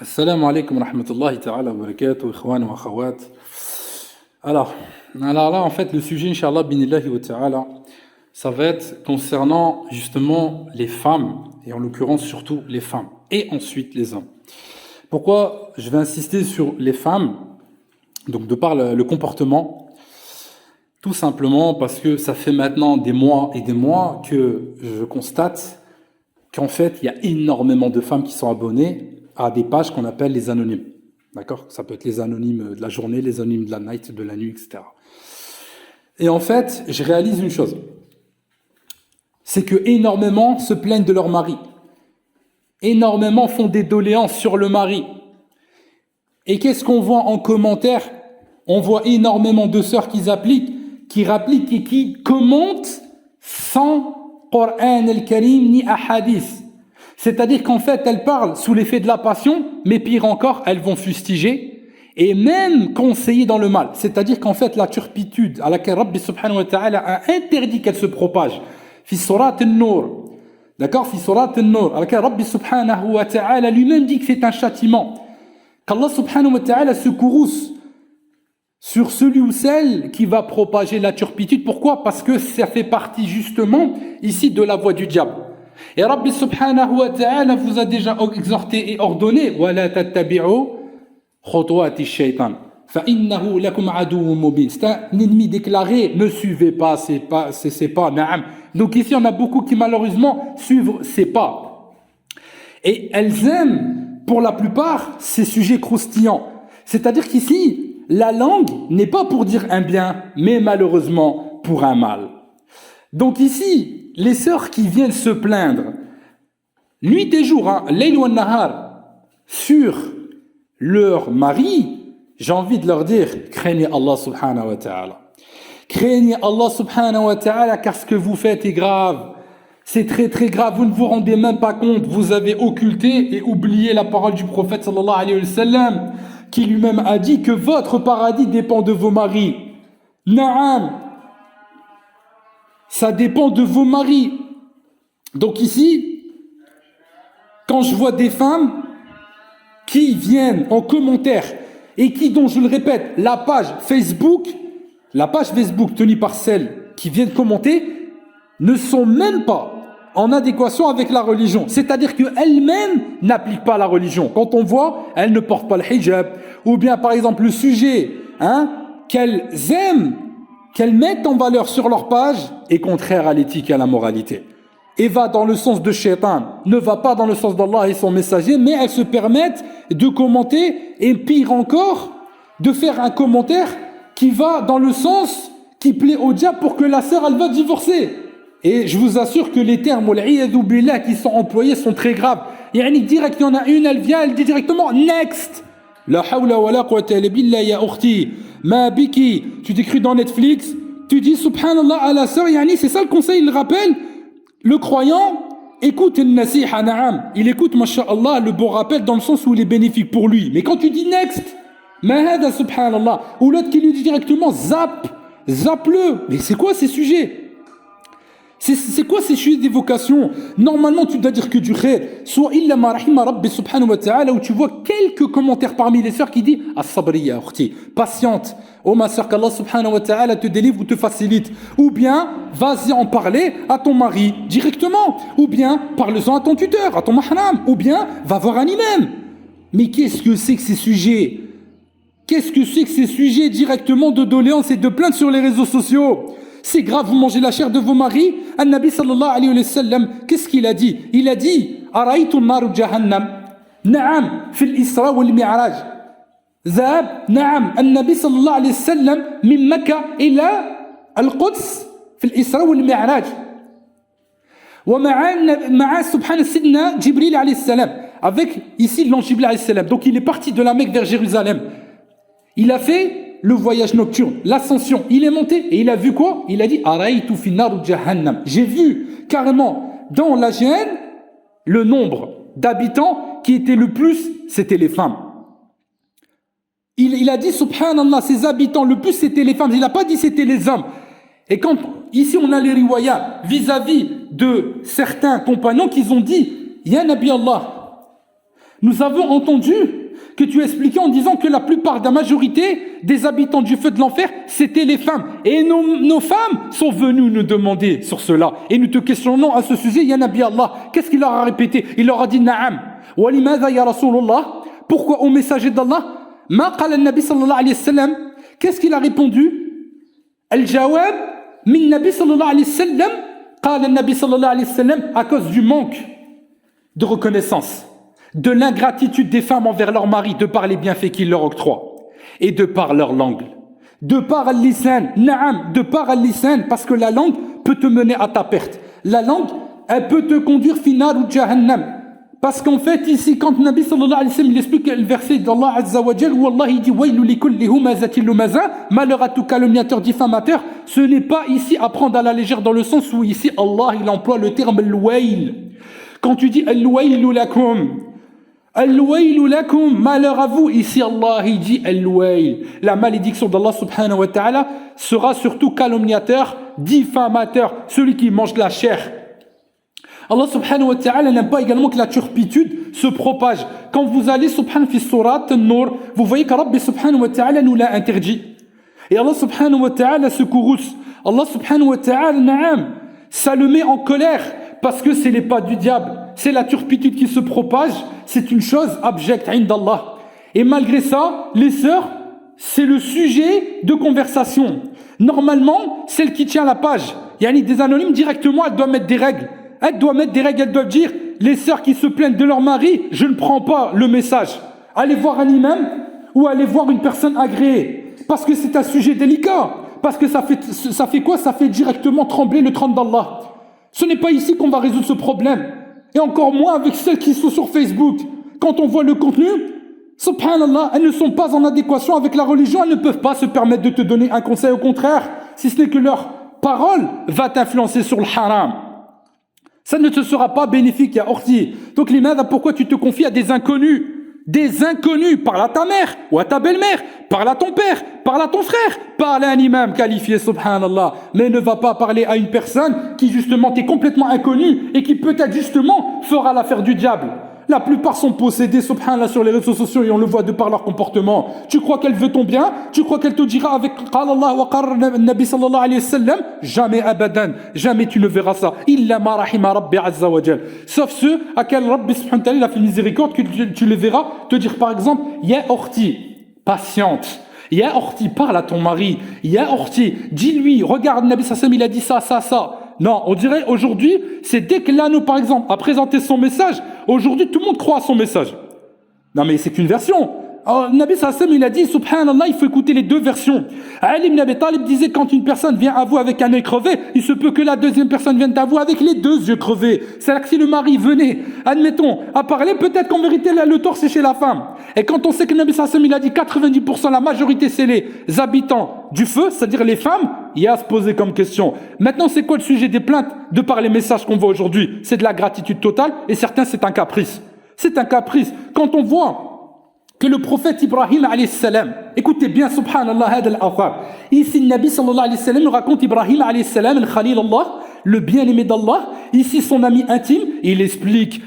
Assalamu alaikum wa rahmatullahi ta'ala wa barakatuh, ikhwan wa akhawat. Alors là, en fait, le sujet, Inch'Allah, binillahi wa ta'ala, ça va être concernant justement les femmes, et en l'occurrence surtout les femmes, et ensuite les hommes. Pourquoi je vais insister sur les femmes, donc de par le comportement, tout simplement parce que ça fait maintenant des mois et des mois que je constate qu'en fait, il y a énormément de femmes qui sont abonnées à des pages qu'on appelle les anonymes. D'accord? Ça peut être les anonymes de la journée, les anonymes de la night, de la nuit, etc. Et en fait, je réalise une chose. C'est que énormément se plaignent de leur mari. Énormément font des doléances sur le mari. Et qu'est-ce qu'on voit en commentaire? On voit énormément de sœurs qui rappliquent et qui commentent sans Coran al-Karim ni Ahadith. C'est-à-dire qu'en fait, elles parlent sous l'effet de la passion, mais pire encore, elles vont fustiger et même conseiller dans le mal. C'est-à-dire qu'en fait, la turpitude à laquelle Rabbi subhanahu wa ta'ala a interdit qu'elle se propage, fi surat an-Nur, d'accord, fi surat an-Nur, à laquelle Rabbi subhanahu wa ta'ala lui-même dit que c'est un châtiment, qu'Allah subhanahu wa ta'ala se courrouce sur celui ou celle qui va propager la turpitude. Pourquoi? Parce que ça fait partie justement ici de la voie du diable. Et Rabbi subhanahu wa ta'ala vous a déjà exhorté et ordonné وَلَا تَتَّبِعُوا خُطُوَاتِ الشَّيْطَانِ فَإِنَّهُ لَكُمْ عَدُوٌّ مُبِينٌ. C'est un ennemi déclaré, ne suivez pas, c'est pas, na'am. Donc ici on a beaucoup qui malheureusement suivent ces pas. Et elles aiment pour la plupart ces sujets croustillants. C'est-à-dire qu'ici, la langue n'est pas pour dire un bien, mais malheureusement pour un mal. Donc ici, les sœurs qui viennent se plaindre, nuit et jour, layl wa nahar, sur leur mari, j'ai envie de leur dire, craignez Allah subhanahu wa ta'ala. Craignez Allah subhanahu wa ta'ala, car ce que vous faites est grave. C'est très très grave, vous ne vous rendez même pas compte, vous avez occulté et oublié la parole du prophète sallallahu alayhi wa sallam, qui lui-même a dit que votre paradis dépend de vos maris. Na'am. Ça dépend de vos maris. Donc ici, quand je vois des femmes qui viennent en commentaire et qui, dont je le répète, la page Facebook tenue par celles qui viennent commenter, ne sont même pas en adéquation avec la religion. C'est-à-dire qu'elles-mêmes n'appliquent pas la religion. Quand on voit, elles ne portent pas le hijab, ou bien par exemple le sujet qu'elles aiment, qu'elles mettent en valeur sur leur page est contraire à l'éthique et à la moralité. Et va dans le sens de Shaitan, ne va pas dans le sens d'Allah et son messager, mais elles se permettent de commenter, et pire encore, de faire un commentaire qui va dans le sens qui plaît au diable pour que la sœur, elle va divorcer. Et je vous assure que les termes billah qui sont employés sont très graves. Il y en a une, elle vient, elle dit directement « next ». La hawla wa la quwwata illa billah ya ukhti. Ma biki, tu t'écris dans Netflix, tu dis subhanallah à la sœur, c'est ça le conseil, il rappelle. Le croyant écoute le nasiha, na'am. Il écoute, masha'Allah, le bon rappel dans le sens où il est bénéfique pour lui. Mais quand tu dis next, ma hada subhanallah, ou l'autre qui lui dit directement zappe-le. Mais c'est quoi ces sujets? C'est quoi ces sujets d'évocation? Normalement, tu dois dire que du khair. Soit illa ma rahima rabbi subhanahu wa ta'ala, où tu vois quelques commentaires parmi les sœurs qui disent as-sabri ya ukhti, patiente, oh ma sœur, qu'Allah subhanahu wa ta'ala te délivre ou te facilite. Ou bien, vas-y en parler à ton mari directement. Ou bien, parle-en à ton tuteur, à ton mahram. Ou bien, va voir un imam. Mais qu'est-ce que c'est que ces sujets? Qu'est-ce que c'est que ces sujets directement de doléances et de plaintes sur les réseaux sociaux? C'est grave, vous mangez la chair de vos maris. An-Nabi sallallahu alayhi wa sallam, qu'est-ce qu'il a dit? Il a dit Araïtu naru jahannam. Na'am, fil Isra wal Mi'raj. Zahab, na'am, An-Nabi sallallahu alayhi wa sallam, min Makkah ila Al-Quds, fil Isra wal Mi'raj. Wa ma'a subhana sidna Jibril alayhi salam. Avec ici l'ange Jibril alayhi salam. Donc il est parti de la Mecque vers Jérusalem. Il a fait le voyage nocturne, l'ascension, il est monté et il a vu quoi? Il a dit Araïtu fi naru jahannam. J'ai vu carrément dans la Géhenne le nombre d'habitants qui était le plus, c'était les femmes. Il a dit subhanallah, ses habitants le plus c'était les femmes, il n'a pas dit c'était les hommes. Et quand ici on a les riwayats vis-à-vis de certains compagnons qui ont dit Ya Nabi Allah, Nous avons entendu que tu expliquais en disant que la plupart de la majorité des habitants du feu de l'enfer, c'était les femmes. Et nos femmes sont venues nous demander sur cela. Et nous te questionnons à ce sujet, ya Nabi Allah. Qu'est-ce qu'il leur a répété? Il leur a dit, Na'am. Wa limadha ya Rasulullah? Pourquoi au messager d'Allah? Ma qala al-Nabi sallallahu alayhi wa sallam. Qu'est-ce qu'il a répondu? Al-jawab min Nabi sallallahu alayhi wa sallam. Qala al-Nabi sallallahu alayhi wa sallam. À cause du manque de reconnaissance, de l'ingratitude des femmes envers leur mari, de par les bienfaits qu'ils leur octroient, et de par leur langue. De par al-lisan, na'am, de par al-lisan, parce que la langue peut te mener à ta perte. La langue, elle peut te conduire finar ou jahannam. Parce qu'en fait, ici, quand Nabi sallallahu alayhi wa sallam, il explique le verset d'Allah azza wa jal, où Allah il dit, waylu li kulli humazatin lumaza, malheur à tout calomniateur, diffamateur, ce n'est pas ici à prendre à la légère dans le sens où ici, Allah, il emploie le terme al-wayl. Quand tu dis al-waylu lakum, al-waylu lakum, malheur à vous, ici Allah il dit al-wayl. La malédiction d'Allah subhanahu wa ta'ala sera surtout calomniateur, diffamateur, celui qui mange la chair. Allah subhanahu wa ta'ala n'aime pas également que la turpitude se propage. Quand vous allez subhanahu fi surat an-nur, vous voyez que Rabbi subhanahu wa ta'ala nous l'a interdit. Et Allah subhanahu wa ta'ala se courrouce. Allah subhanahu wa ta'ala, na'am, ça le met en colère. Parce que c'est les pas du diable, c'est la turpitude qui se propage, c'est une chose abjecte, indallah. Et malgré ça, les sœurs, c'est le sujet de conversation. Normalement, celle qui tient la page, yani des anonymes, directement, elle doit mettre des règles. Elle doit mettre des règles, elle doit dire, les sœurs qui se plaignent de leur mari, je ne prends pas le message. Allez voir un imam ou allez voir une personne agréée. Parce que c'est un sujet délicat. Parce que ça fait quoi? Ça fait directement trembler le trône d'Allah. Ce n'est pas ici qu'on va résoudre ce problème. Et encore moins avec celles qui sont sur Facebook. Quand on voit le contenu, subhanallah, elles ne sont pas en adéquation avec la religion, elles ne peuvent pas se permettre de te donner un conseil. Au contraire, si ce n'est que leur parole va t'influencer sur le haram. Ça ne te sera pas bénéfique, ya orti. Donc l'imam, pourquoi tu te confies à des inconnus? Des inconnus, parle à ta mère ou à ta belle-mère, parle à ton père, parle à ton frère, parle à un imam qualifié, subhanallah. Mais ne va pas parler à une personne qui justement t'est complètement inconnue et qui peut-être justement fera l'affaire du diable. La plupart sont possédés, subhanallah, sur les réseaux sociaux et on le voit de par leur comportement. Tu crois qu'elle veut ton bien? Tu crois qu'elle te dira avec qala Allah wa qala Nabi sallallahu alayhi wa sallam? Jamais abadan, jamais tu ne verras ça. Illa ma rahima Rabbi azza wa jal. Sauf ceux à qui Rabbi subhanahu wa ta'ala a fait miséricorde, que tu les verras te dire par exemple, ya orti, patiente. Ya orti, parle à ton mari. Ya orti, dis-lui, regarde Nabi sallallahu alayhi wa sallam, il a dit ça, ça, ça. Non, on dirait aujourd'hui, c'est dès que l'anneau, par exemple, a présenté son message, aujourd'hui, tout le monde croit à son message. Non, mais c'est qu'une version. Alors, Nabi sallam, il a dit, subhanallah, il faut écouter les deux versions. Ali ibn Abi Talib disait, quand une personne vient à vous avec un œil crevé, il se peut que la deuxième personne vienne à vous avec les deux yeux crevés. C'est-à-dire que si le mari venait, admettons, à parler, peut-être qu'en vérité, là, le tort, c'est chez la femme. Et quand on sait que Nabi sallam, il a dit 90%, la majorité, c'est les habitants du feu, c'est-à-dire les femmes, il y a à se poser comme question. Maintenant, c'est quoi le sujet des plaintes de par les messages qu'on voit aujourd'hui? C'est de la gratitude totale et certains, c'est un caprice. C'est un caprice. Quand on voit que le prophète Ibrahim alayhi salam, écoutez bien, subhanallah, hadal al-athar. Ici, le Nabi sallallahu alayhi wa sallam nous raconte Ibrahim alayhi salam, le Khalil Allah, le bien-aimé d'Allah. Ici, son ami intime, il explique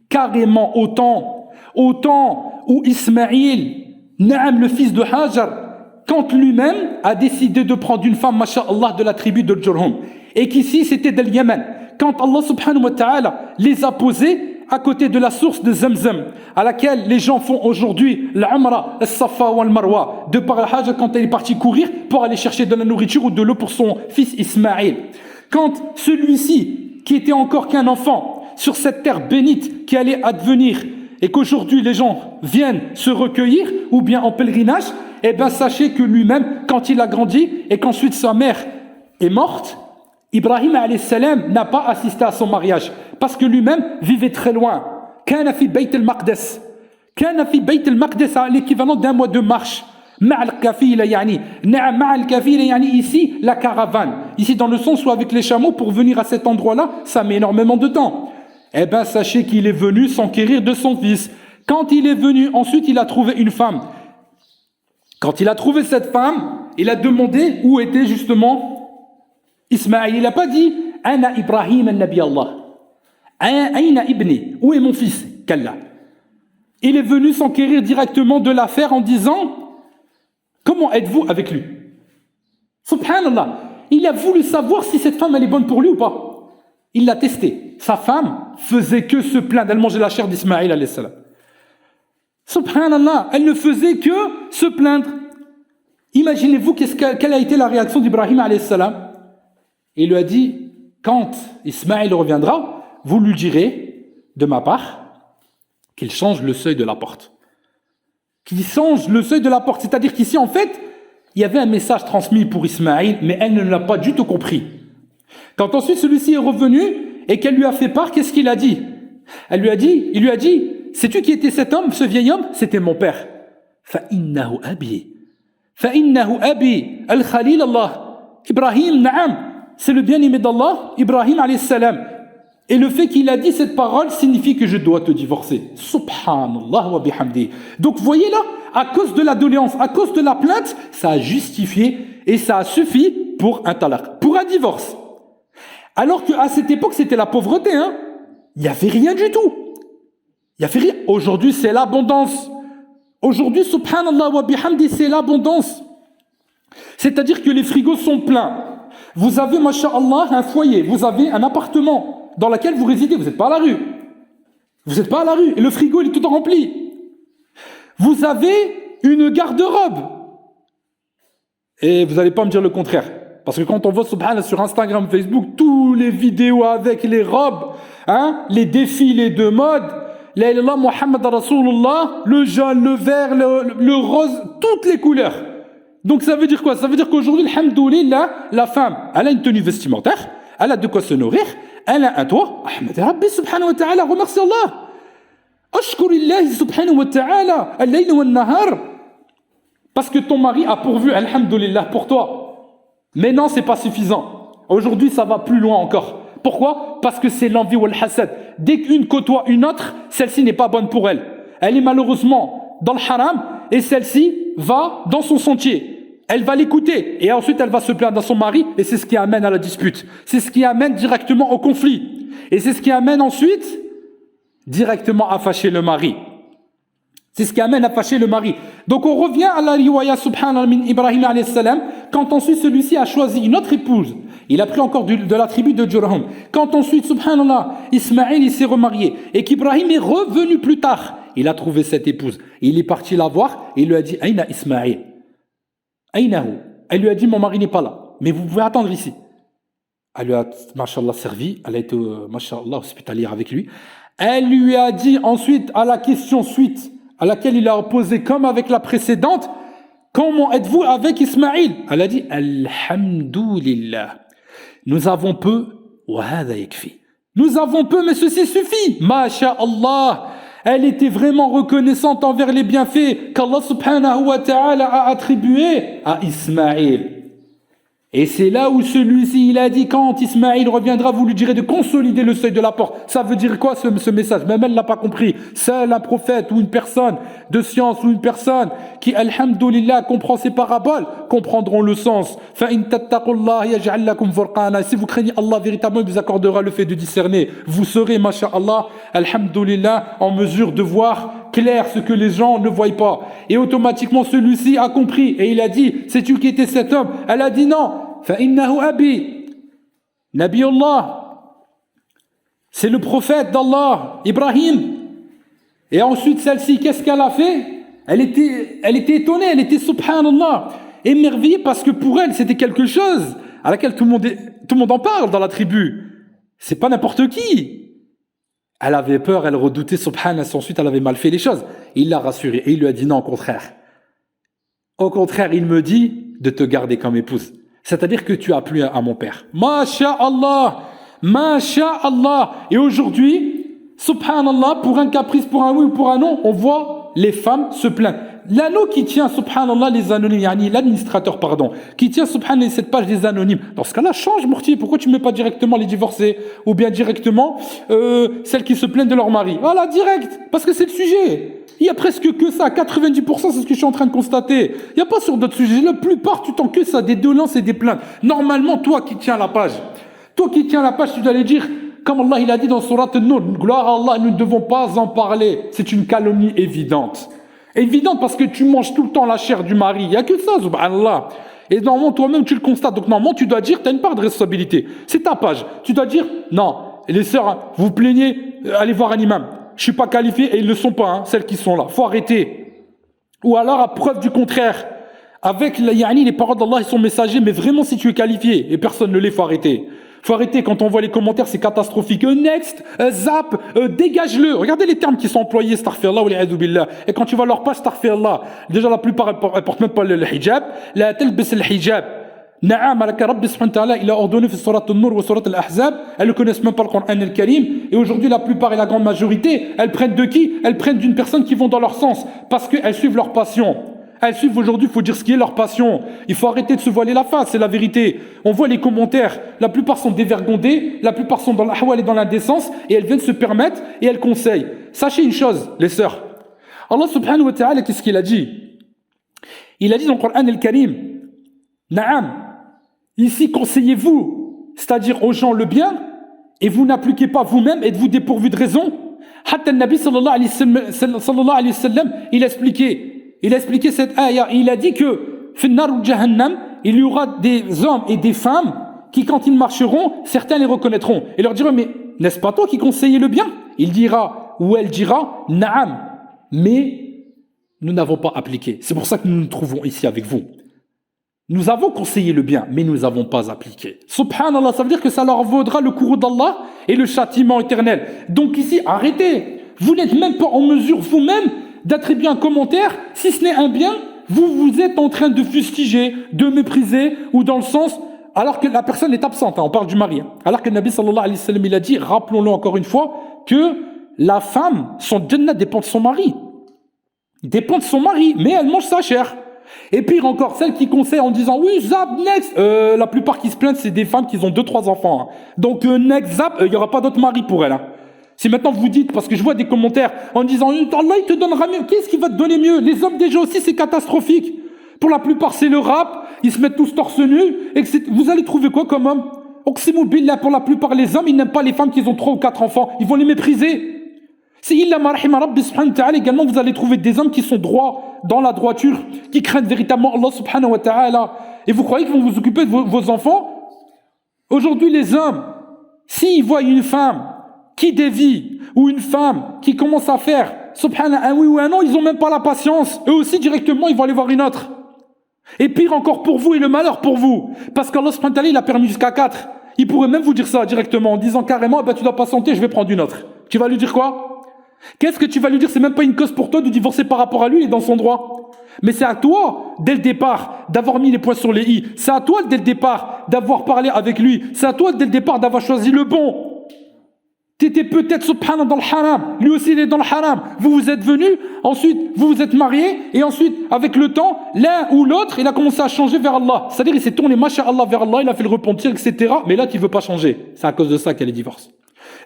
carrément autant où Ismaïl, Naam, le fils de Hajar, quand lui-même a décidé de prendre une femme, masha'Allah, de la tribu de Jurhum, et qu'ici, c'était de Yémen. Quand Allah subhanahu wa ta'ala les a posés à côté de la source de Zamzam, à laquelle les gens font aujourd'hui l'Umra, al-Safa ou al-Marwa, de par al-Hajj quand elle est partie courir pour aller chercher de la nourriture ou de l'eau pour son fils Ismaïl. Quand celui-ci, qui était encore qu'un enfant, sur cette terre bénite qui allait advenir, et qu'aujourd'hui les gens viennent se recueillir, ou bien en pèlerinage, eh bien sachez que lui-même, quand il a grandi, et qu'ensuite sa mère est morte, Ibrahim alayhi salam n'a pas assisté à son mariage parce que lui-même vivait très loin. Kana fi Bayt al-Maqdis. Kana fi Bayt al-Maqdis à l'équivalent d'un mois de marche. Ma'al kafila yani. Na'am ma'al kafila yani ici la caravane. Ici dans le sens où avec les chameaux pour venir à cet endroit-là, ça met énormément de temps. Eh bien sachez qu'il est venu s'enquérir de son fils. Quand il est venu, ensuite il a trouvé une femme. Quand il a trouvé cette femme, il a demandé où était justement Ismaïl. Il n'a pas dit Ana Ibrahim al-Nabi Allah. Aina ibni. Où est mon fils? Kalla. il est venu s'enquérir directement de l'affaire en disant « Comment êtes-vous avec lui ?» Subhanallah, il a voulu savoir si cette femme elle est bonne pour lui ou pas. Il l'a testé. Sa femme faisait que se plaindre. Elle mangeait la chair d'Ismaïl alayhi salam. Subhanallah, elle ne faisait que se plaindre. Imaginez-vous quelle a été la réaction d'Ibrahim alayhi salam. Il lui a dit, quand Ismaïl reviendra, vous lui direz de ma part qu'il change le seuil de la porte. Qu'il change le seuil de la porte. C'est-à-dire qu'ici, en fait, il y avait un message transmis pour Ismaïl, mais elle ne l'a pas du tout compris. Quand ensuite celui-ci est revenu et qu'elle lui a fait part, qu'est-ce qu'il a dit? Il lui a dit, sais-tu qui était cet homme, ce vieil homme? C'était mon père. فَإِنَّهُ أَبِي فَإِنَّهُ أَبِي الْخَلِيلَ Allah. Ibrahim, na'am, c'est le bien-aimé d'Allah, Ibrahim alayhi salam. Et le fait qu'il a dit cette parole signifie que je dois te divorcer. Subhanallah wa bihamdi. Donc voyez là, à cause de la doléance, à cause de la plainte, ça a justifié et ça a suffi pour un talaq, pour un divorce. Alors qu'à cette époque, c'était la pauvreté. Il n'y avait rien du tout. Il n'y avait rien. Aujourd'hui, c'est l'abondance. Aujourd'hui, subhanallah wa bihamdi, c'est l'abondance. C'est-à-dire que les frigos sont pleins. Vous avez, masha'Allah, un foyer, vous avez un appartement dans lequel vous résidez, vous n'êtes pas à la rue. Vous n'êtes pas à la rue, et le frigo, il est tout rempli. Vous avez une garde-robe. Et vous n'allez pas me dire le contraire. Parce que quand on voit, subhanallah, sur Instagram, Facebook, toutes les vidéos avec les robes, les défilés de mode, la ilaha Muhammad Rasulullah, le jaune, le vert, le rose, toutes les couleurs. Donc ça veut dire quoi? Ça veut dire qu'aujourd'hui, alhamdoulilah, la femme, elle a une tenue vestimentaire, elle a de quoi se nourrir, elle a un toit. Ahmed Rabbi subhanahu wa ta'ala, remercie Allah. Ashkurillahi subhanahu wa ta'ala, al-layl wa al-nahar. Parce que ton mari a pourvu, alhamdoulilah, pour toi. Mais non, c'est pas suffisant. Aujourd'hui, ça va plus loin encore. Pourquoi? Parce que c'est l'envie ou le hasad. Dès qu'une côtoie une autre, celle-ci n'est pas bonne pour elle. Elle est malheureusement dans le haram et celle-ci va dans son sentier. Elle va l'écouter et ensuite elle va se plaindre à son mari et c'est ce qui amène à la dispute. C'est ce qui amène directement au conflit. Et c'est ce qui amène ensuite directement à fâcher le mari. C'est ce qui amène à fâcher le mari. Donc on revient à la riwaya subhanallah min Ibrahim alayhi salam. Quand ensuite celui-ci a choisi une autre épouse, il a pris encore de la tribu de Jurhum. Quand ensuite, subhanallah, Ismaïl il s'est remarié et qu'Ibrahim est revenu plus tard, il a trouvé cette épouse. Il est parti la voir et il lui a dit, Aïna Ismaïl. Aïnahu. Elle lui a dit, mon mari n'est pas là, mais vous pouvez attendre ici. Elle lui a, mashallah, servi, elle a été, mashallah, hospitalière avec lui. Elle lui a dit ensuite, à la question suite, à laquelle il a posé comme avec la précédente, comment êtes-vous avec Ismaïl? Elle a dit, Alhamdulillah. Nous avons peu, nous avons peu, mais ceci suffit. Masha'Allah. Elle était vraiment reconnaissante envers les bienfaits qu'Allah subhanahu wa ta'ala a attribués à Ismaïl. Et c'est là où celui-ci, il a dit, quand Ismaïl reviendra, vous lui direz de consolider le seuil de la porte. Ça veut dire quoi ce message? Même elle ne l'a pas compris. Seul un prophète ou une personne de science ou une personne qui, alhamdoulilah, comprend ces paraboles, comprendront le sens. Si vous craignez Allah, véritablement, il vous accordera le fait de discerner. Vous serez, masha'Allah, alhamdoulilah, en mesure de voir clair ce que les gens ne voient pas. Et automatiquement, celui-ci a compris. Et il a dit, sais-tu qui était cet homme? Elle a dit non. فَإِنَّهُ أَبِي Nabi Allah. C'est le prophète d'Allah, Ibrahim. Et ensuite, celle-ci, qu'est-ce qu'elle a fait? Elle était étonnée, elle était, subhanallah, émerveillée parce que pour elle, c'était quelque chose à laquelle tout le monde en parle dans la tribu. C'est pas n'importe qui. Elle avait peur, elle redoutait, subhanallah, ensuite elle avait mal fait les choses. Il l'a rassurée et il lui a dit non, au contraire. Au contraire, il me dit de te garder comme épouse. C'est-à-dire que tu as plu à mon père. Masha'Allah, Masha'Allah. Et aujourd'hui, subhanallah, pour un caprice, pour un oui ou pour un non, on voit les femmes se plaindre. L'anneau qui tient, subhanallah, les anonymes, l'administrateur, pardon, qui tient, subhanallah, cette page des anonymes. Dans ce cas-là, change, Mourti. Pourquoi tu ne mets pas directement les divorcés? Ou bien directement celles qui se plaignent de leur mari? Voilà, direct. Parce que c'est le sujet. Il y a presque que ça. 90%, c'est ce que je suis en train de constater. Il n'y a pas sur d'autres sujets. La plupart, tu t'en que ça, des doléances et des plaintes. Normalement, toi qui tiens la page, tu dois aller dire, comme Allah il a dit dans Surat An-Nur, gloire à Allah, nous ne devons pas en parler. C'est une calomnie évidente. Évidente parce que tu manges tout le temps la chair du mari. Il n'y a que ça, subhanallah. Et normalement, toi-même, tu le constates. Donc normalement, tu dois dire, tu as une part de responsabilité. C'est ta page. Tu dois dire, non, les sœurs, hein, vous plaignez, allez voir un imam. Je suis pas qualifié et ils le sont pas, hein, celles qui sont là. Faut arrêter. Ou alors, à preuve du contraire, avec les paroles d'Allah, ils sont messagers, mais vraiment si tu es qualifié, et personne ne l'est, faut arrêter. Faut arrêter, quand on voit les commentaires, c'est catastrophique. Next, zap, dégage-le. Regardez les termes qui sont employés, astaghfirullah wa li'adhu billah. Et quand tu vois leur page, astaghfirullah, déjà la plupart, elles portent même pas le hijab. La talbis le hijab. Na'am, alaka Rabbi subhanahu wa ta'ala, il a ordonné في surat An-Nur ou surat Al-Ahzab, elles ne connaissent même pas le Coran al-Karim, et aujourd'hui la plupart et la grande majorité, elles prennent de qui? Elles prennent d'une personne qui vont dans leur sens, parce qu'elles suivent leur passion. Elles suivent aujourd'hui, il faut dire ce qui est leur passion. Il faut arrêter de se voiler la face, c'est la vérité. On voit les commentaires, la plupart sont dévergondés, la plupart sont dans l'ahwal et dans l'indécence, et elles viennent se permettre, et elles conseillent. Sachez une chose, les sœurs. Allah subhanahu wa ta'ala, qu'est-ce qu'il a dit? Il a dit dans le Coran al-Karim, Na'am, ici conseillez-vous, c'est-à-dire aux gens le bien, et vous n'appliquez pas vous-même, êtes-vous dépourvu de raison? Hatta Nabi sallallahu alayhi wa sallam, il a expliqué cette ayah, il a dit que finnar jahannam, il y aura des hommes et des femmes qui, quand ils marcheront, certains les reconnaîtront et leur diront, mais n'est-ce pas toi qui conseillais le bien? Il dira, ou elle dira, Na'am, mais nous n'avons pas appliqué. C'est pour ça que nous nous trouvons ici avec vous. Nous avons conseillé le bien, mais nous n'avons pas appliqué. Subhanallah, ça veut dire que ça leur vaudra le courroux d'Allah et le châtiment éternel. Donc ici, arrêtez. Vous n'êtes même pas en mesure vous-même d'attribuer un commentaire, si ce n'est un bien, vous êtes en train de fustiger, de mépriser, ou dans le sens, alors que la personne est absente, hein, on parle du mari. Hein, alors que le Nabi sallallahu alayhi wa sallam, il a dit, rappelons-le encore une fois, que la femme, son jannah dépend de son mari. Dépend de son mari, mais elle mange sa chair. Et pire encore, celles qui conseillent en disant oui, zap, next. La plupart qui se plaignent, c'est des femmes qui ont 2-3 enfants. Hein. Donc next, zap, il n'y aura pas d'autre mari pour elles. Hein. Si maintenant vous dites, parce que je vois des commentaires en disant Allah il te donnera mieux, qu'est-ce qui va te donner mieux? Les hommes déjà aussi, c'est catastrophique. Pour la plupart, c'est le rap, ils se mettent tous torse nu, et vous allez trouver quoi comme homme? Oqsimu billah, pour la plupart, les hommes, ils n'aiment pas les femmes qui ont 3 ou 4 enfants, ils vont les mépriser. C'est illa ma rahima rabbi subhanahu wa ta'ala, également vous allez trouver des hommes qui sont droits dans la droiture, qui craignent véritablement Allah subhanahu wa ta'ala. Et vous croyez qu'ils vont vous occuper de vos enfants? Aujourd'hui les hommes, s'ils voient une femme qui dévie, ou une femme qui commence à faire subhanallah un oui ou un non, ils n'ont même pas la patience. Eux aussi directement ils vont aller voir une autre. Et pire encore pour vous et le malheur pour vous. Parce qu'Allah subhanahu wa ta'ala il a permis jusqu'à 4. Il pourrait même vous dire ça directement en disant carrément tu dois patienter, je vais prendre une autre. Tu vas lui dire quoi? Qu'est-ce que tu vas lui dire? C'est même pas une cause pour toi de divorcer par rapport à lui, il est dans son droit. Mais c'est à toi, dès le départ, d'avoir mis les points sur les i. C'est à toi, dès le départ, d'avoir parlé avec lui. C'est à toi, dès le départ, d'avoir choisi le bon. T'étais peut-être, subhanallah, dans le haram. Lui aussi, il est dans le haram. Vous vous êtes venus, ensuite, vous vous êtes mariés, et ensuite, avec le temps, l'un ou l'autre, il a commencé à changer vers Allah. C'est-à-dire, il s'est tourné, masha'Allah, vers Allah, il a fait le repentir, etc. Mais là, il ne veut pas changer. C'est à cause de ça qu'elle est divorce.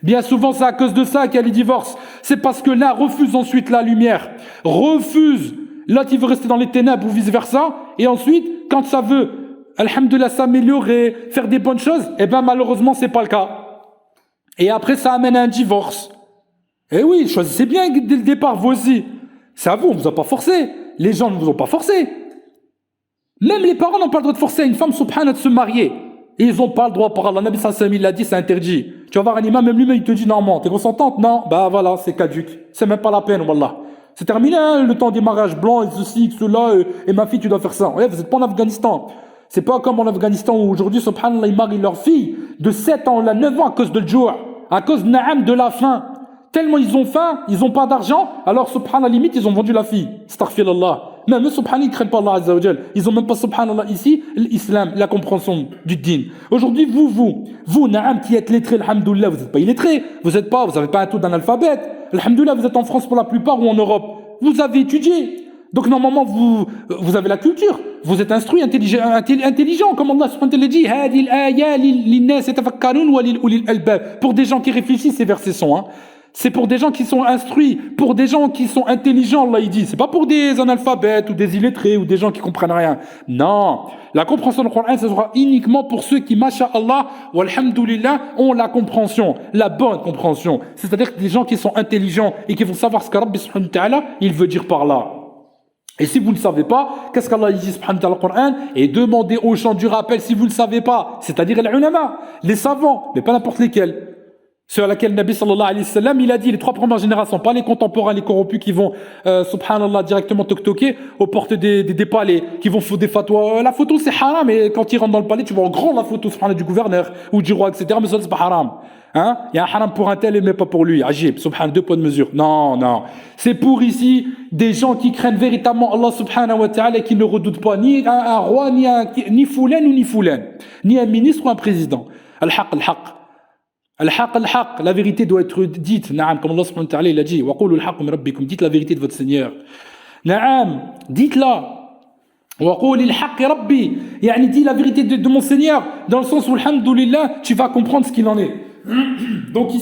Bien souvent, c'est à cause de ça qu'elle divorce. C'est parce que l'un refuse ensuite la lumière, refuse. L'autre, il veut rester dans les ténèbres ou vice-versa. Et ensuite, quand ça veut, alhamdoulilah, s'améliorer, faire des bonnes choses, eh bien, malheureusement, c'est pas le cas. Et après, ça amène à un divorce. Eh oui, choisissez bien dès le départ, vous aussi. C'est à vous, on ne vous a pas forcé. Les gens ne vous ont pas forcé. Même les parents n'ont pas le droit de forcer à une femme, subhanallah, de se marier. Et ils n'ont pas le droit par Allah. Nabi sallallahu alayhi wa sallam, il l'a dit, c'est interdit. Tu vas voir un imam, même lui-même, il te dit non, t'es consentante? Non, bah voilà, c'est caduque. C'est même pas la peine, wallah. C'est terminé, hein, le temps des mariages blancs, et ceci, cela, et ma fille, tu dois faire ça. Ouais, vous n'êtes pas en Afghanistan. C'est pas comme en Afghanistan où aujourd'hui, subhanallah, ils marient leur fille de 7 ans, là, 9 ans à cause de l'joua, à cause na'am de la faim. Tellement ils ont faim, ils n'ont pas d'argent, alors subhanallah, limite, ils ont vendu la fille. Astaghfirullah. Même eux, subhanallah, ils ne craignent pas Allah Azza wa Jal. Ils n'ont même pas, subhanallah, ici, l'islam, la compréhension du din. Aujourd'hui, vous, na'am, qui êtes lettrés, alhamdoulilah, vous n'êtes pas illettrés, vous n'avez pas un taux d'analphabète. Alhamdoulilah, vous êtes en France pour la plupart ou en Europe. Vous avez étudié. Donc, normalement, vous avez la culture. Vous êtes instruit, intelligent, comme Allah subhanahu wa ta'ala dit, Hadil aya linnas yatafakkarun wa lil ulil albab. Pour des gens qui réfléchissent, ces versets sont, hein. C'est pour des gens qui sont instruits, pour des gens qui sont intelligents, Allah il dit. C'est pas pour des analphabètes ou des illettrés ou des gens qui comprennent rien. Non. La compréhension du Coran, ce sera uniquement pour ceux qui, masha'Allah, walhamdulillah, ont la compréhension, la bonne compréhension. C'est-à-dire des gens qui sont intelligents et qui vont savoir ce que Rabbi subhanahu wa ta'ala, il veut dire par là. Et si vous ne savez pas, qu'est-ce qu'Allah dit subhanahu wa ta'ala dans le Coran? Et demandez aux gens du rappel si vous ne savez pas. C'est-à-dire les ulama, les savants, mais pas n'importe lesquels. Sur laquelle Nabi sallallahu alayhi wa sallam, il a dit les 3 premières générations, pas les contemporains, les corrompus qui vont, subhanallah, directement toquer aux portes des palais, qui vont foutre des fatwas. La photo c'est haram, et quand ils rentrent dans le palais, tu vois en grand la photo subhanallah, du gouverneur ou du roi, etc. Mais ça c'est pas haram. Hein? Il y a un haram pour un tel, mais pas pour lui. Ajib, subhanallah, 2 points de mesure. Non, non. C'est pour ici des gens qui craignent véritablement Allah subhanahu wa ta'ala et qui ne redoutent pas ni un roi, ni foulen ou ni foulen, ni un ministre ou un président. Al-haq, al-haq. Al-haq, al-haq, la vérité doit être dite. Naam, comme Allah subhanahu wa ta'ala il a dit, wa qulu al-haq min rabbikum, dites la vérité de votre Seigneur. Naam, dites-la. Wa qulu al-haq rabbi, yani dis la vérité de mon Seigneur, dans le sens où alhamdulillah, tu vas comprendre ce qu'il en est. Donc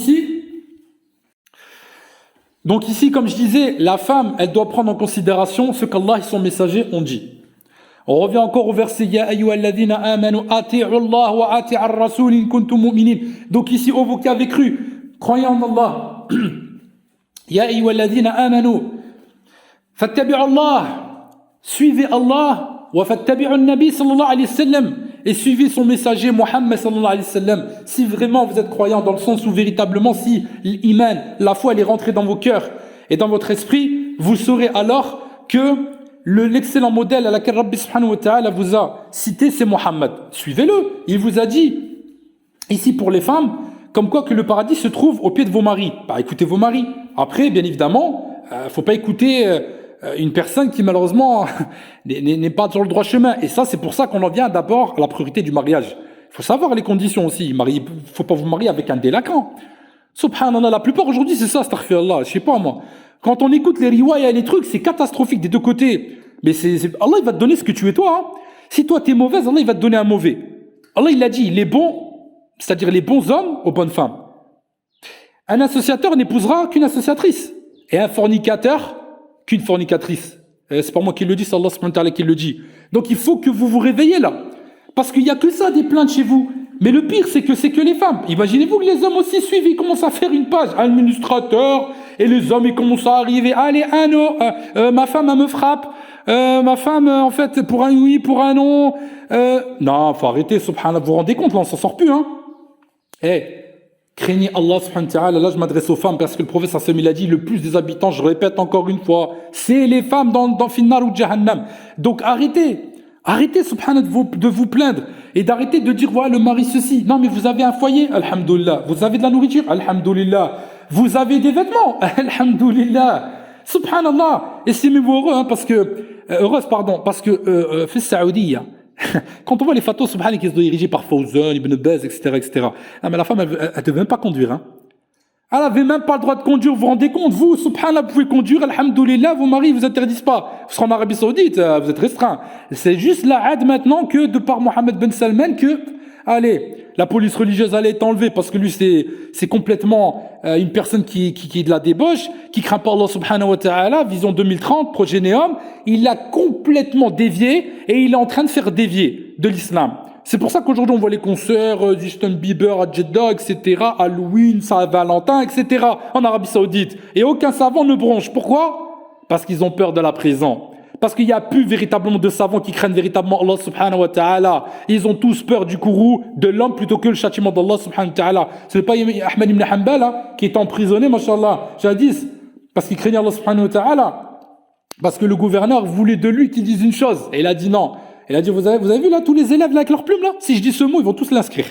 ici, comme je disais, la femme, elle doit prendre en considération ce qu'Allah et son messager ont dit. On revient encore au verset Ya ayyuhalladhina amanu ati'u Allah wa ati'u ar-rasul in kuntum mu'minin. Donc ici, oh vous qui avez cru, croyez en Allah. Ya ayyuhalladhina amanu fattabi'u Allah, suivez Allah wa fattabi'u an-nabi sallallahu alayhi wa sallam et suivez son messager Muhammad sallallahu alayhi wa sallam. Si vraiment vous êtes croyants dans le sens où véritablement si l'iman, la foi elle est rentrée dans vos cœurs et dans votre esprit, vous saurez alors que l'excellent modèle à laquelle Rabbi subhanahu wa ta'ala vous a cité, c'est Mohammed. Suivez-le. Il vous a dit, ici pour les femmes, comme quoi que le paradis se trouve au pied de vos maris. Bah, écoutez vos maris. Après, bien évidemment, faut pas écouter une personne qui malheureusement n'est pas sur le droit chemin. Et ça, c'est pour ça qu'on en vient d'abord à la priorité du mariage. Il faut savoir les conditions aussi. Il faut pas vous marier avec un délinquant. Subhanallah, la plupart aujourd'hui, c'est ça, astaghfirullah. Je sais pas moi. Quand on écoute les riwaya et les trucs, c'est catastrophique des 2 côtés. Mais Allah, il va te donner ce que tu es toi. Hein. Si toi, tu es mauvaise, Allah, il va te donner un mauvais. Allah, il a dit, les bons, c'est-à-dire les bons hommes aux bonnes femmes. Un associateur n'épousera qu'une associatrice. Et un fornicateur, qu'une fornicatrice. C'est pas moi qui le dis, c'est Allah subhanahu wa ta'ala qui le dit. Donc, il faut que vous vous réveillez là. Parce qu'il n'y a que ça, des plaintes chez vous. Mais le pire, c'est que les femmes. Imaginez-vous que les hommes aussi suivent, ils commencent à faire une page, administrateur, et les hommes, ils commencent à arriver, allez, ma femme, elle me frappe, ma femme, en fait, pour un oui, pour un non, non, faut arrêter, subhanallah, vous vous rendez compte, là, on s'en sort plus, hein. Craignez Allah, subhanahu wa ta'ala, là, je m'adresse aux femmes, parce que le prophète, il a dit, le plus des habitants, je répète encore une fois, c'est les femmes dans Finnar ou Jahannam. Donc, arrêtez, subhanallah, de vous plaindre et d'arrêter de dire, voilà, le mari ceci. Non, mais vous avez un foyer, alhamdoulilah. Vous avez de la nourriture, alhamdoulilah. Vous avez des vêtements, alhamdoulilah. Subhanallah. Estimez-vous heureux, hein, parce que, fils Saoudi, quand on voit les photos, subhanallah, qui sont dirigées par Fawzan, Ibn Baz, etc. Ah, mais la femme, elle devait même pas conduire, hein. Elle n'avait même pas le droit de conduire, vous vous rendez compte? Vous, subhanallah, vous pouvez conduire, alhamdoulilah, vos maris ne vous interdisent pas. Vous serez en Arabie Saoudite, vous êtes restreint. C'est juste la had maintenant que, de par Mohammed Ben Salman, que, allez, la police religieuse allait être enlevée parce que lui, c'est complètement une personne qui est de la débauche, qui craint pas Allah subhanahu wa ta'ala, vision 2030, projet Néom. Il a complètement dévié et il est en train de faire dévier de l'islam. C'est pour ça qu'aujourd'hui on voit les concerts Justin Bieber à Jeddah, etc., Halloween, Saint-Valentin, etc., en Arabie Saoudite. Et aucun savant ne bronche. Pourquoi? Parce qu'ils ont peur de la prison. Parce qu'il n'y a plus véritablement de savants qui craignent véritablement Allah subhanahu wa ta'ala. Ils ont tous peur du courroux de l'homme plutôt que le châtiment d'Allah subhanahu wa ta'ala. Ce n'est pas Ahmed ibn Hanbal hein, qui est emprisonné, mashallah, jadis, parce qu'il craignait Allah subhanahu wa ta'ala. Parce que le gouverneur voulait de lui qu'il dise une chose. Et il a dit non. Il a dit, vous avez vu là, tous les élèves là, avec leurs plumes là? Si je dis ce mot, ils vont tous l'inscrire.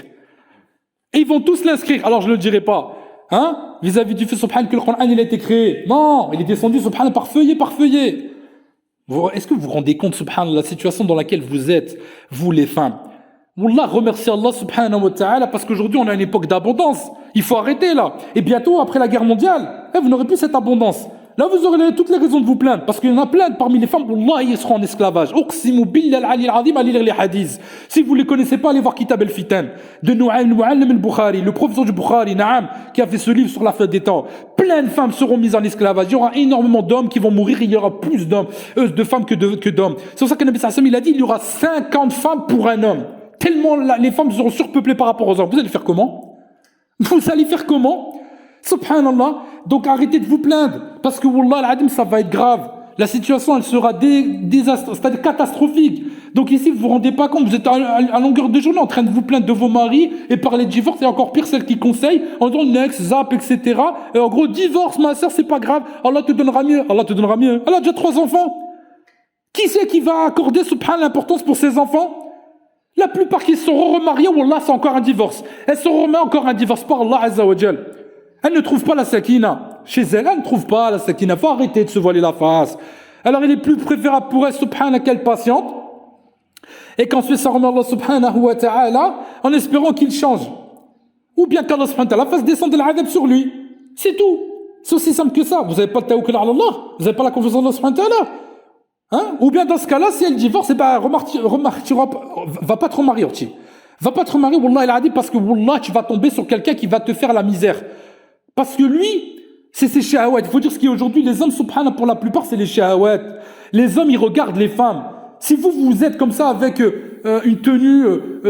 Et ils vont tous l'inscrire. Alors je ne le dirai pas. Hein? Vis-à-vis du fait, subhanallah, que le Coran il a été créé. Non, il est descendu, subhanallah, par feuillet par feuillet. Est-ce que vous vous rendez compte, subhanallah, la situation dans laquelle vous êtes, vous les femmes? Wallah, remerciez Allah subhanahu wa ta'ala parce qu'aujourd'hui on a une époque d'abondance. Il faut arrêter là. Et bientôt, après la guerre mondiale, vous n'aurez plus cette abondance. Là, vous aurez toutes les raisons de vous plaindre, parce qu'il y en a plein parmi les femmes, Wallah, ils seront en esclavage. Uqsimu billah al-ali al-azim, allez lire les hadiths. Si vous ne les connaissez pas, allez voir Kitab al-Fitan, de Mu'allim al-Bukhari, le professeur du Bukhari, Naam, qui a fait ce livre sur la fin des temps. Plein de femmes seront mises en esclavage. Il y aura énormément d'hommes qui vont mourir, il y aura plus d'hommes, de femmes que d'hommes. C'est pour ça que Nabi sallallahu alayhi wa sallam, il a dit, il y aura 50 femmes pour un homme. Tellement les femmes seront surpeuplées par rapport aux hommes. Vous allez faire comment? Vous allez faire comment? Subhanallah. Donc arrêtez de vous plaindre. Parce que Wallah al-Adim, ça va être grave. La situation, elle sera désastreuse, c'est-à-dire catastrophique. Donc ici, vous vous rendez pas compte, vous êtes à longueur de journée en train de vous plaindre de vos maris et parler de divorce, et encore pire, celles qui conseillent, en disant next, zap, etc. Et en gros, divorce, ma soeur, c'est pas grave. Allah te donnera mieux. Allah te donnera mieux. Allah a déjà 3 enfants. Qui c'est qui va accorder, subhanallah, l'importance pour ses enfants? La plupart qui seront remariés, Wallah, c'est encore un divorce. Elles seront remariées encore un divorce par Allah Azza wa Jal. Elles ne trouvent pas la sakina. Chez elles, elles ne trouvent pas la sakina. Il faut arrêter de se voiler la face. Alors, il est plus préférable pour elles, subhanallah, qu'elles patientent. Et qu'ensuite, ça remet Allah subhanahu wa ta'ala en espérant qu'il change. Ou bien qu'Allah subhanahu wa ta'ala fasse descendre l'adab sur lui. C'est tout. C'est aussi simple que ça. Vous n'avez pas le tawakkul ala Allah. Vous n'avez pas la confiance en Allah subhanahu wa ta'ala. Hein? Ou bien dans ce cas-là, si elle divorce, eh ben, va pas te remarier, Orti. Va pas te remarier, Wallah, il a dit, parce que Wallah, tu vas tomber sur quelqu'un qui va te faire la misère. Parce que lui, c'est ses shahawat. Il faut dire ce qui est aujourd'hui, les hommes, subhanallah, pour la plupart, c'est les shahawat. Les hommes, ils regardent les femmes. Si vous êtes comme ça avec une tenue,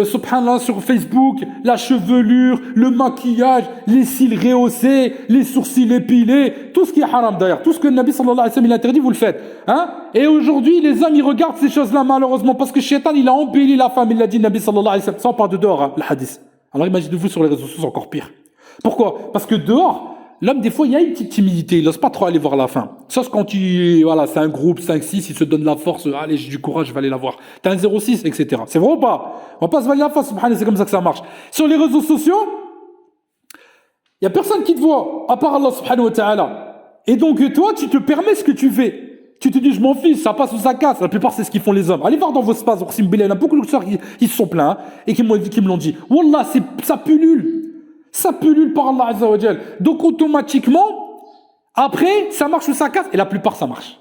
subhanallah, sur Facebook, la chevelure, le maquillage, les cils rehaussés, les sourcils épilés, tout ce qui est haram d'ailleurs, tout ce que le Nabi sallallahu alayhi wa sallam il interdit, vous le faites. Hein? Et aujourd'hui, les hommes, ils regardent ces choses-là malheureusement parce que Shaitan, il a embelli la femme, il l'a dit, le Nabi sallallahu alayhi wa sallam. Ça, on parle de dehors, hein, le hadith. Alors imaginez-vous sur les réseaux sociaux, c'est encore pire. Pourquoi? Parce que dehors, l'homme, des fois, il y a une petite timidité. Il n'ose pas trop aller voir la fin. Sauf quand voilà, c'est un groupe, 5-6, il se donne la force. Allez, j'ai du courage, je vais aller la voir. T'as un 06, etc. C'est vrai ou pas? On va pas se voiler la face, subhanallah, c'est comme ça que ça marche. Sur les réseaux sociaux, il n'y a personne qui te voit, à part Allah subhanahu wa ta'ala. Et donc, toi, tu te permets ce que tu fais. Tu te dis, je m'en fiche, ça passe ou ça casse. La plupart, c'est ce qu'ils font les hommes. Allez voir dans vos espaces, il y en a beaucoup de soeurs qui se sont plaints, hein, et qui me l'ont dit. Wallah, ça pullule. Ça pullule par Allah Azza wa Jal. Donc automatiquement, après, ça marche ou ça casse. Et la plupart, ça marche.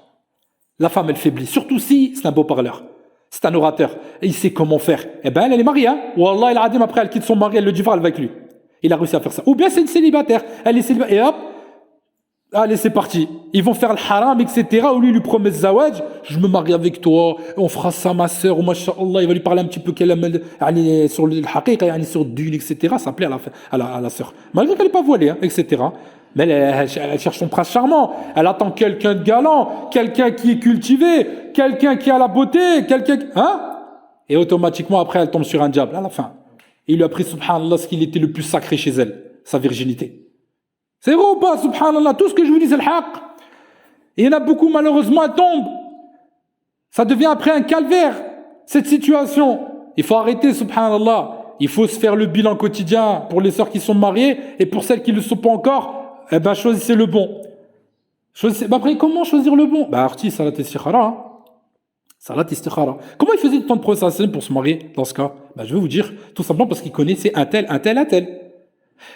La femme, elle faiblit. Surtout si c'est un beau parleur. C'est un orateur. Et il sait comment faire. Eh ben, elle est mariée. Hein. Wallah, elle a dit, après, elle quitte son mari, elle le divorce avec lui. Il a réussi à faire ça. Ou bien c'est une célibataire. Elle est célibataire. Et hop, allez, c'est parti. Ils vont faire le haram, etc. Ou lui promet zawaj. Je me marie avec toi. On fera ça, ma sœur. Ou masha'Allah. Il va lui parler un petit peu qu'elle aime sur le haqiqa, sur le dune, etc. Ça plaît à la sœur. Malgré qu'elle n'est pas voilée, hein, etc. Mais elle cherche son prince charmant. Elle attend quelqu'un de galant. Quelqu'un qui est cultivé. Quelqu'un qui a la beauté. Quelqu'un qui... Hein? Et automatiquement, après, elle tombe sur un diable. À la fin. Il lui a pris, subhanallah, ce qu'il était le plus sacré chez elle. Sa virginité. C'est vrai ou pas, subhanallah, tout ce que je vous dis, c'est le haqq. Et il y en a beaucoup, malheureusement, elles tombent. Ça devient après un calvaire, cette situation. Il faut arrêter, subhanallah. Il faut se faire le bilan quotidien pour les sœurs qui sont mariées et pour celles qui ne le sont pas encore, eh ben, choisissez le bon. Après, comment choisir le bon? Arti, salat istikhara. Hein. Salat istikhara. Comment il faisait le temps de prophète pour se marier dans ce cas? Je vais vous dire, tout simplement parce qu'il connaissait un tel.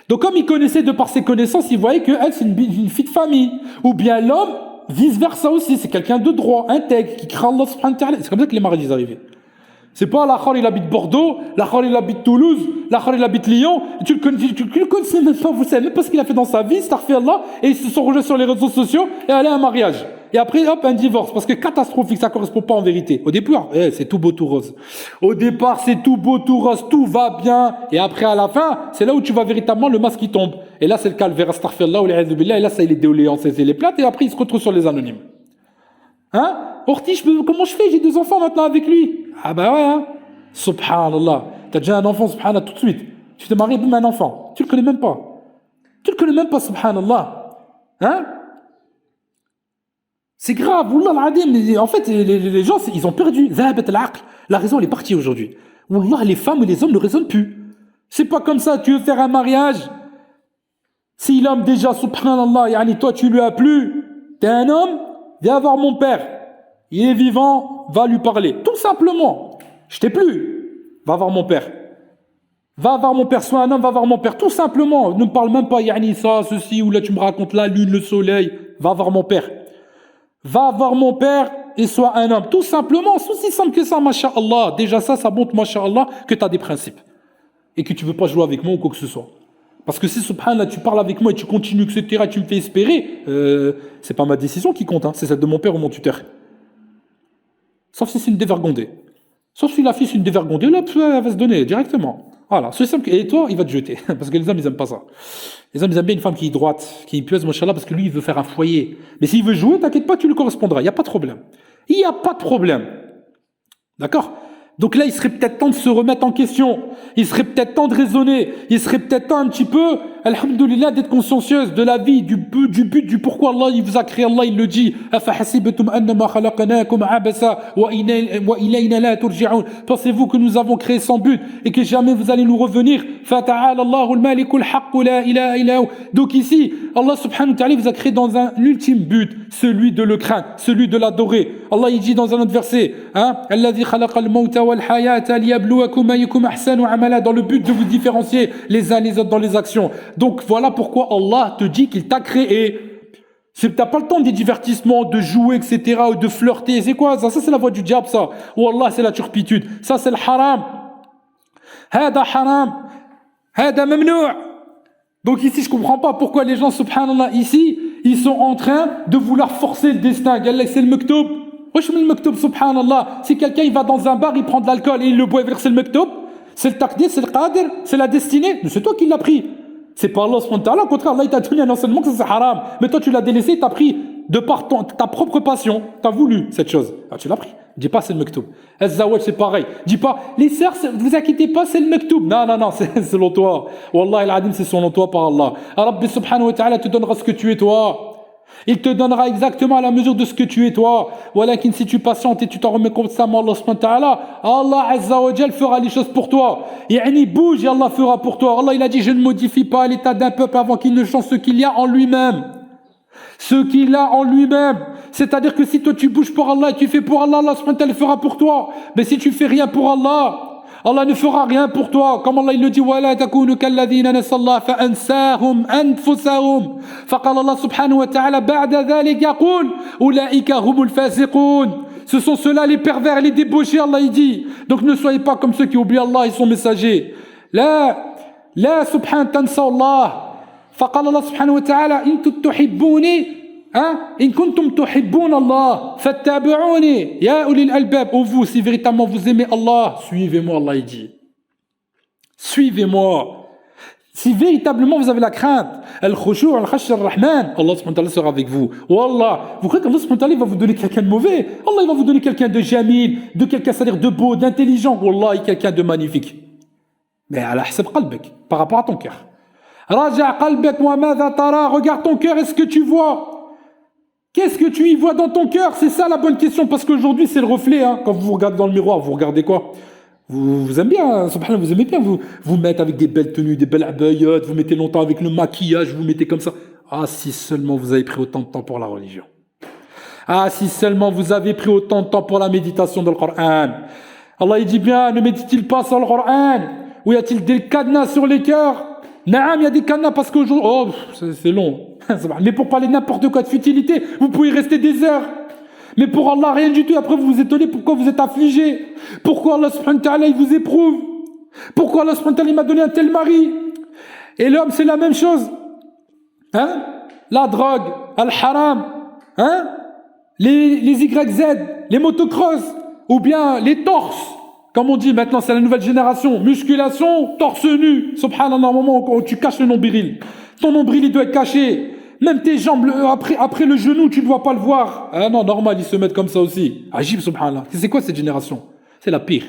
Donc comme il connaissait de par ses connaissances, il voyait qu'elle c'est une fille de famille. Ou bien l'homme, vice versa aussi, c'est quelqu'un de droit, intègre, qui craint Allah subhanahu wa ta'ala. C'est comme ça que les maris arrivaient. C'est pas l'achar il habite Bordeaux, l'achar il habite Toulouse, l'achar il habite Lyon, et tu le connaissez même pas, vous savez même pas ce qu'il a fait dans sa vie, c'est Allah, et ils se sont rejoints sur les réseaux sociaux, et allez à un mariage. Et après, hop, un divorce, parce que catastrophique, ça correspond pas en vérité. Au départ, c'est tout beau, tout rose. Au départ, c'est tout beau, tout rose, tout va bien, et après, à la fin, c'est là où tu vois véritablement le masque qui tombe. Et là, c'est le calvaire, astaghfirullah, et là, ça, il est déoléance, et les plates, et après, il se retrouve sur les anonymes. Hein? Orti, comment je fais? J'ai 2 enfants maintenant avec lui. Ah bah ouais, hein? Subhanallah. T'as déjà un enfant, subhanallah, tout de suite. Tu t'es marié avec un enfant. Tu le connais même pas. Tu le connais même pas, subhanallah. Hein? C'est grave, wallah al-adim. En fait, les gens, ils ont perdu. Zahabat al-aql. La raison, elle est partie aujourd'hui. Wallah, les femmes et les hommes ne raisonnent plus. C'est pas comme ça, tu veux faire un mariage. Si l'homme déjà, subhanallah, yani toi, tu lui as plu, t'es un homme, viens voir mon père. Il est vivant, va lui parler. Tout simplement. Je t'ai plu. Va voir mon père. Va voir mon père. Sois un homme, va voir mon père. Tout simplement. Ne me parle même pas, yani ça, ceci, ou là tu me racontes la lune, le soleil. Va voir mon père. Va voir mon père et sois un homme. Tout simplement, c'est aussi simple que ça, masha'Allah. Déjà ça montre, masha'Allah, que tu as des principes. Et que tu ne veux pas jouer avec moi ou quoi que ce soit. Parce que si, subhanallah, tu parles avec moi et tu continues, etc., et tu me fais espérer, c'est pas ma décision qui compte, hein, c'est celle de mon père ou mon tuteur. Sauf si c'est une dévergondée. Sauf si la fille c'est une dévergondée, là, elle va se donner directement. Voilà, c'est simple. Et toi, il va te jeter. Parce que les hommes, ils aiment pas ça. Les hommes, ils aiment bien une femme qui est droite, qui est pieuse, machallah, parce que lui, il veut faire un foyer. Mais s'il veut jouer, t'inquiète pas, tu lui correspondras. Il n'y a pas de problème. Il n'y a pas de problème. D'accord ? Donc là, il serait peut-être temps de se remettre en question. Il serait peut-être temps de raisonner. Il serait peut-être temps un petit peu, alhamdoulilah, d'être consciencieuse de la vie, du but, du pourquoi Allah il vous a créé. Allah, il le dit. Pensez-vous que nous avons créé sans but et que jamais vous allez nous revenir? Donc ici, Allah subhanahu wa ta'ala vous a créé dans un ultime but, celui de le craindre, celui de l'adorer. Allah il dit dans un autre verset, hein, dans le but de vous différencier les uns les autres dans les actions. Donc voilà pourquoi Allah te dit qu'il t'a créé. T'as pas le temps des divertissements, de jouer, etc., ou de flirter. C'est quoi ça? Ça c'est la voie du diable, ça. Wallah, c'est la turpitude. Ça c'est le haram. Hada haram. Hada mamnou'. Donc ici, je comprends pas pourquoi les gens, subhanallah, ici, ils sont en train de vouloir forcer le destin. C'est le maktoub. Wesh min le maktoub, subhanallah. Si quelqu'un il va dans un bar, il prend de l'alcool et il le boit, c'est le maktoub. C'est le taqdir, c'est le qadir, c'est la destinée. Mais c'est toi qui l'as pris. C'est pas Allah subhanahu wa ta'ala. Au contraire, Allah il t'a donné un enseignement que ça c'est haram. Mais toi tu l'as délaissé, t'as pris de par ta propre passion. T'as voulu cette chose. Ah, tu l'as pris. Dis pas c'est le maktoub. Az-zawaj c'est pareil. Dis pas les sœurs, vous inquiétez pas, c'est le maktoub. Non, c'est selon toi. Wallah al-adim, c'est selon toi par Allah. Rabbi subhanahu wa ta'ala te donnera ce que tu es toi. Il te donnera exactement à la mesure de ce que tu es toi. Walakin si tu patientes et tu t'en remets constamment Allah subhanahu wa ta'ala, Allah azza wa jal fera les choses pour toi. Yani bouge et Allah fera pour toi. Allah il a dit je ne modifie pas l'état d'un peuple avant qu'il ne change ce qu'il y a en lui-même. Ce qu'il a en lui-même. C'est-à-dire que si toi tu bouges pour Allah et tu fais pour Allah, Allah subhanahu wa ta'ala fera pour toi. Mais si tu fais rien pour Allah, Allah ne fera rien pour toi. Comme Allah il le dit, وَلَا تَكُونُوا كَالَّذِينَ نَسَى اللَّهَ فَأَنْسَاهُمْ أَنفُسَهُمْ فَقَالَ Allah subhanahu wa ta'ala بَعْدَ ذَلِكَ يَقُولُ أُولَئِكَ هُمُ الْفَاسِقُونَ. Ce sont ceux-là les pervers, les débauchés, Allah il dit. Donc ne soyez pas comme ceux qui oublient Allah et son messager. لا سبحان تنسوا الله فقال الله سبحانه وتعالى إن تحبوني إن كنتم تحبون الله فاتبعوني يا أولي الألباب. Oh vous, si véritablement vous aimez Allah, suivez-moi, Allah il dit. Suivez-moi. Si véritablement vous avez la crainte, al-khushu' al-khash ar-rahman, Allah subhanahu wa ta'ala sera avec vous. Wallah, vous croyez qu'Allah subhanahu wa ta'ala va vous donner quelqu'un de mauvais? Allah il va vous donner quelqu'un de jamil, de quelqu'un, c'est-à-dire de beau, d'intelligent. Wallah, quelqu'un de magnifique. Mais ala hasab qalbak, par rapport à ton cœur. Raja' qalbak wa madha tara, regarde ton cœur, est-ce que tu vois? Qu'est-ce que tu y vois dans ton cœur? C'est ça la bonne question, parce qu'aujourd'hui c'est le reflet. Hein. Quand vous vous regardez dans le miroir, vous regardez quoi? Vous aimez bien, subhanallah, vous aimez bien vous mettre avec des belles tenues, des belles abayotes, vous mettez longtemps avec le maquillage, vous mettez comme ça. Ah, si seulement vous avez pris autant de temps pour la religion. Ah, si seulement vous avez pris autant de temps pour la méditation dans le Coran. Allah il dit bien, ne médite-t-il pas sur le Coran? Ou y a-t-il des cadenas sur les cœurs? Naam, il y a des cadenas parce qu'aujourd'hui... Oh, c'est long. Mais pour parler n'importe quoi de futilité, vous pouvez rester des heures. Mais pour Allah, rien du tout. Après, vous vous étonnez pourquoi vous êtes affligé. Pourquoi Allah subhanahu wa ta'ala, il vous éprouve. Pourquoi Allah subhanahu wa ta'ala, il m'a donné un tel mari. Et l'homme, c'est la même chose. Hein? La drogue, al-haram, hein? Les YZ, les motocross, ou bien les torses. Comme on dit maintenant, c'est la nouvelle génération. Musculation, torse nu. Subhanallah, un moment où tu caches le nombril. Ton nombril, il doit être caché. Même tes jambes, après le genou, tu ne dois pas le voir. Ah non, normal, ils se mettent comme ça aussi. Ajib, subhanallah. C'est quoi cette génération? C'est la pire.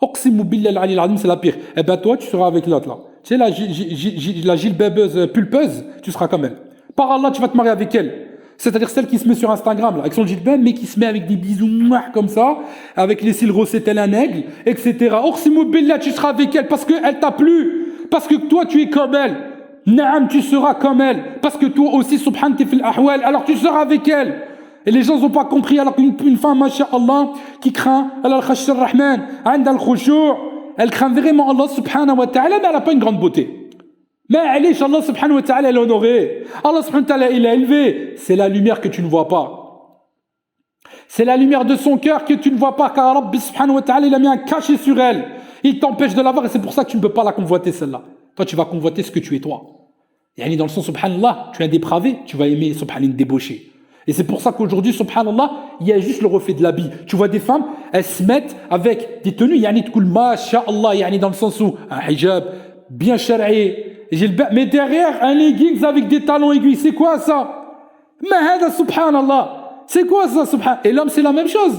Oqsimu billah al-ali al-azim, c'est la pire. Eh ben toi, tu seras avec l'autre là. Tu sais, la gilbebeuse pulpeuse, tu seras comme elle. Par Allah, tu vas te marier avec elle. C'est-à-dire celle qui se met sur Instagram, là, avec son gilbeb, mais qui se met avec des bisous comme ça, avec les cils rossés tel un aigle, etc. Oqsimu billah, tu seras avec elle parce qu'elle t'a plu. Parce que toi, tu es comme elle. Naam, tu seras comme elle. Parce que toi aussi, subhan, t'es fil ahwal, alors tu seras avec elle. Et les gens n'ont pas compris, alors qu'une femme, masha'Allah, qui craint, elle a al-khash ar-rahman, elle craint vraiment Allah subhanahu wa ta'ala, mais elle n'a pas une grande beauté. Mais Allah subhanahu wa ta'ala, elle est honorée. Allah subhanahu wa ta'ala, il est élevé. C'est la lumière que tu ne vois pas. C'est la lumière de son cœur que tu ne vois pas, car Rabbi subhanahu wa ta'ala, il a mis un cachet sur elle. Il t'empêche de la voir et c'est pour ça que tu ne peux pas la convoiter, celle-là. Toi, tu vas convoiter ce que tu es toi. Yani dans le sens, subhanallah, tu es un dépravé, tu vas aimer, subhanallah, une débauchée. Et c'est pour ça qu'aujourd'hui, subhanallah, il y a juste le reflet de l'habit. Tu vois des femmes, elles se mettent avec des tenues, yani tkoul masha'Allah, yani dans le sens où un hijab bien charré, mais derrière un leggings avec des talons aiguilles, c'est quoi ça? Mais hada subhanallah. C'est quoi ça, subhanallah? Et l'homme, c'est la même chose.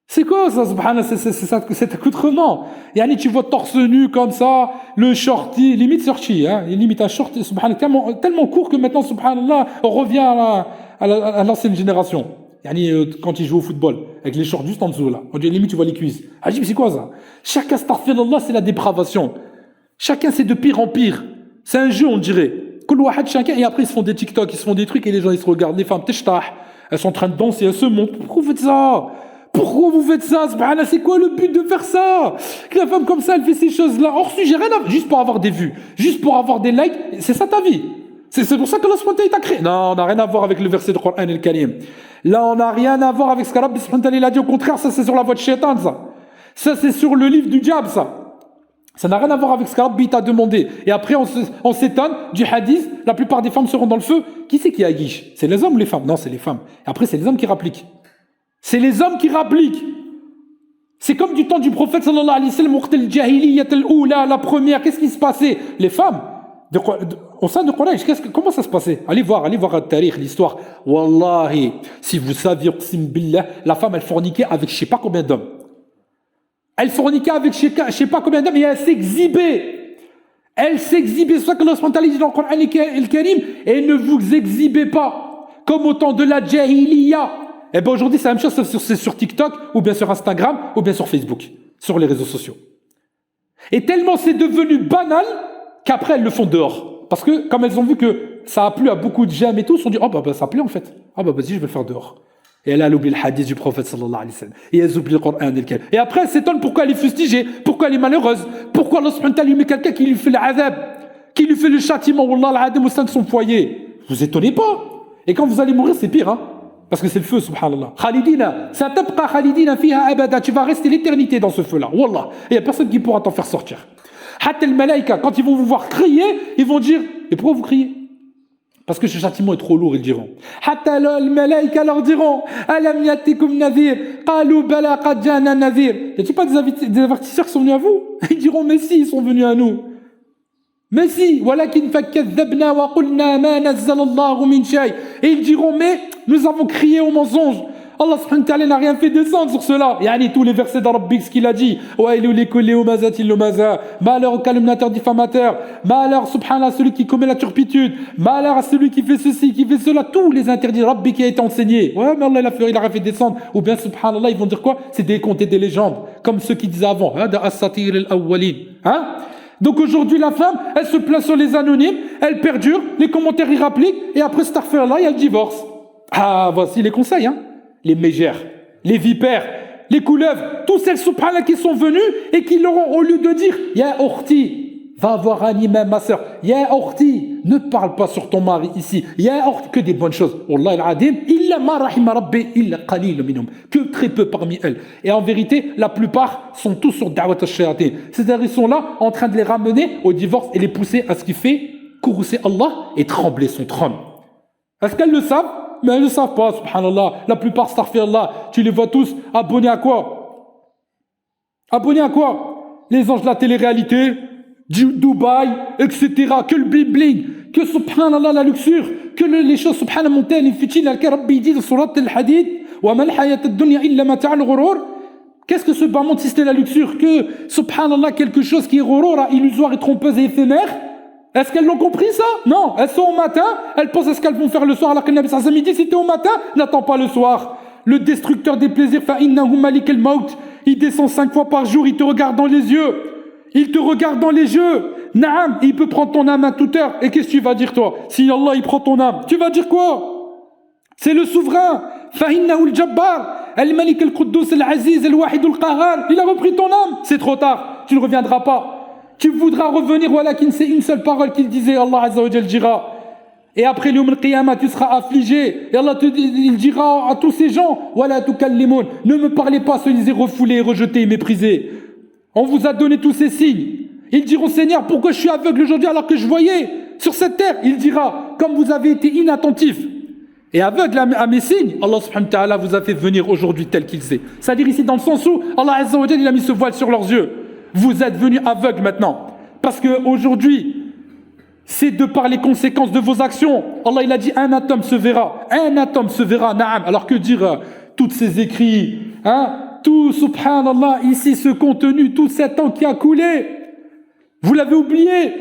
C'est quoi ça, subhanallah? C'est cet accoutrement. Yani, tu vois torse nu comme ça, le shorty, limite shorty, hein, limite un short, subhanallah, tellement court que maintenant, subhanallah, on revient à l'ancienne génération. Yani, quand ils jouent au football, avec les shorts juste en dessous, là. On dit, limite, tu vois les cuisses. Ajib, c'est quoi ça? Chacun, astaghfirullah, c'est la dépravation. Chacun, c'est de pire en pire. C'est un jeu, on dirait. Chacun, et après, ils se font des TikTok, ils se font des trucs, et les gens, ils se regardent. Les femmes, elles sont en train de danser, elles se montrent. Pourquoi vous faites ça? Pourquoi vous faites ça? Subhanallah, c'est quoi le but de faire ça? Que la femme comme ça, elle fait ces choses-là. Hors sujet, rien à... Juste pour avoir des vues, juste pour avoir des likes, c'est ça ta vie. C'est pour ça que Allah subhanahu t'a créé. Non, on n'a rien à voir avec le verset du Coran al-Karim. Là, on n'a rien à voir avec ce qu'Allah subhanahu a dit. Au contraire, ça c'est sur la voie de shaitan, ça. Ça c'est sur le livre du diable, ça. Ça n'a rien à voir avec ce qu'Allah t'a demandé. Et après, on s'étonne du hadith. La plupart des femmes seront dans le feu. Qui c'est qui a guiche? C'est les hommes ou les femmes? Non, c'est les femmes. Et après, c'est les hommes qui rappliquent. C'est les hommes qui rappliquent. C'est comme du temps du prophète sallallahu alayhi wa sallam, la première. Qu'est-ce qui se passait? Les femmes, au sein de Quraysh, comment ça se passait? Allez voir al-Tarikh, l'histoire. Wallahi, si vous saviez, la femme, elle forniquait avec je ne sais pas combien d'hommes. Elle forniquait avec je ne sais pas combien d'hommes et elle s'exhibait. Elle s'exhibait. C'est ça que Allah dit dans le Coran al-Karim. Et ne vous exhibez pas. Comme au temps de la Jahiliya. Et bien aujourd'hui, c'est la même chose, c'est sur TikTok, ou bien sur Instagram, ou bien sur Facebook, sur les réseaux sociaux. Et tellement c'est devenu banal qu'après elles le font dehors. Parce que comme elles ont vu que ça a plu à beaucoup de j'aime et tout, elles se sont dit, oh bah ça plaît en fait. Ah bah vas-y, je vais le faire dehors. Et elle a oublié le hadith du prophète sallallahu alayhi wa sallam. Et elle oublie le Coran al-Karim. Et après, elle s'étonne pourquoi elle est fustigée, pourquoi elle est malheureuse, pourquoi Allah subhanahu wa ta'ala lui met quelqu'un qui lui fait l'adab, qui lui fait le châtiment, wallah al-adab au sein de son foyer. Vous étonnez pas. Et quand vous allez mourir, c'est pire, hein. Parce que c'est le feu, subhanallah. Khalidina, ça tabqa khalidina fiha abada. Tu vas rester l'éternité dans ce feu-là. Wallah. Et il n'y a personne qui pourra t'en faire sortir. Hatta al-malaika, quand ils vont vous voir crier, ils vont dire, et pourquoi vous criez? Parce que ce châtiment est trop lourd, ils diront. Hatta al-malaika leur diront, alam yatikum nadhir, qalu bala qad jana nadhir. Y a-t-il pas des avertisseurs qui sont venus à vous? Ils diront, mais si, ils sont venus à nous. Mais si, walakin fakadhabna wa qulna ma nazzala Allahu min shay. Et ils diront, mais nous avons crié au mensonge. Allah subhanahu wa ta'ala n'a rien fait descendre sur cela. Yani tous les versets d'Arabique, ce qu'il a dit. Wa ilu likulli umazatil lumaza. Malheur au calomniateur diffamateur. Malheur, subhanallah, à celui qui commet la turpitude. Malheur à celui qui fait ceci, qui fait cela. Tous les interdits d'Arabique qui a été enseigné. Ouais, mais Allah il a rien fait descendre. Ou bien, subhanallah, ils vont dire quoi? C'est des contes et des légendes. Comme ceux qui disaient avant. Hada as-satir al-awwalin. Hein? Donc aujourd'hui, la femme, elle se place sur les anonymes, elle perdure, les commentaires y rappliquent, et après cette affaire-là, il y a le divorce. Ah, voici les conseils, hein. Les mégères, les vipères, les couleuvres, tous celles subhanallah qui sont venues et qui leur ont, au lieu de dire « Ya orti, va voir un imam, ma soeur. Ya orti, ne parle pas sur ton mari ici. Ya orti, que des bonnes choses. Wallah al-adim, illa ma rahima rabbi, illa qalil minhum. Que très peu parmi elles. Et en vérité, la plupart sont tous sur da'wat al-shayatin. C'est-à-dire, ils sont là en train de les ramener au divorce et les pousser à ce qui fait courroucer Allah et trembler son trône. Est-ce qu'elles le savent? Mais elles ne le savent pas, subhanallah. La plupart, astaghfirullah, tu les vois tous abonnés à quoi? Abonnés à quoi? Les anges de la télé-réalité, Dubaï, etc. Que le bling-bling, que subhanallah la luxure, que les choses subhanallah montaient, les futiles, al-Karabbi dit dans surat al-Hadid, wa mal hayat ad-dunya illa mata'al ghurur. Qu'est-ce que ce bas monde si c'était la luxure? Que subhanallah quelque chose qui est ghurur, illusoire et trompeuse et éphémère? Est-ce qu'elles l'ont compris ça? Non, elles sont au matin, elles pensent à ce qu'elles vont faire le soir, alors que le Nabi sallallahu alayhi wa sallam dit si t'es au matin, n'attends pas le soir. Le destructeur des plaisirs, fa'innahu malik al-maut, il descend 5 fois par jour, il te regarde dans les yeux. Il te regarde dans les yeux. Naam, il peut prendre ton âme à toute heure. Et qu'est-ce que tu vas dire toi? Si Allah il prend ton âme, tu vas dire quoi? C'est le souverain. Fa'innahu al-jabbar, al-malik al-quddus al-aziz al-wahid al-qahhar. Il a repris ton âme. C'est trop tard, tu ne reviendras pas. Tu voudras revenir, walakin c'est une seule parole qu'il disait, Allah Azza wa Jal dira Et après le qiyamah, tu seras affligé. Et Allah il dira à tous ces gens, Wala tukallimun, ne me parlez pas, soyez refoulés, rejetés, méprisés. On vous a donné tous ces signes. Ils diront, Seigneur, pourquoi je suis aveugle aujourd'hui alors que je voyais sur cette terre? Il dira, comme vous avez été inattentifs et aveugle à mes signes, Allah subhanahu wa ta'ala vous a fait venir aujourd'hui tel qu'il est. C'est-à-dire ici dans le sens où Allah azza wa jalla, il a mis ce voile sur leurs yeux. Vous êtes venus aveugles maintenant. Parce qu'aujourd'hui, c'est de par les conséquences de vos actions. Allah il a dit un atome se verra. Un atome se verra, na'am. Alors que dire tous ces écrits, tout, subhanallah, ici ce contenu, tout cet temps qui a coulé, vous l'avez oublié.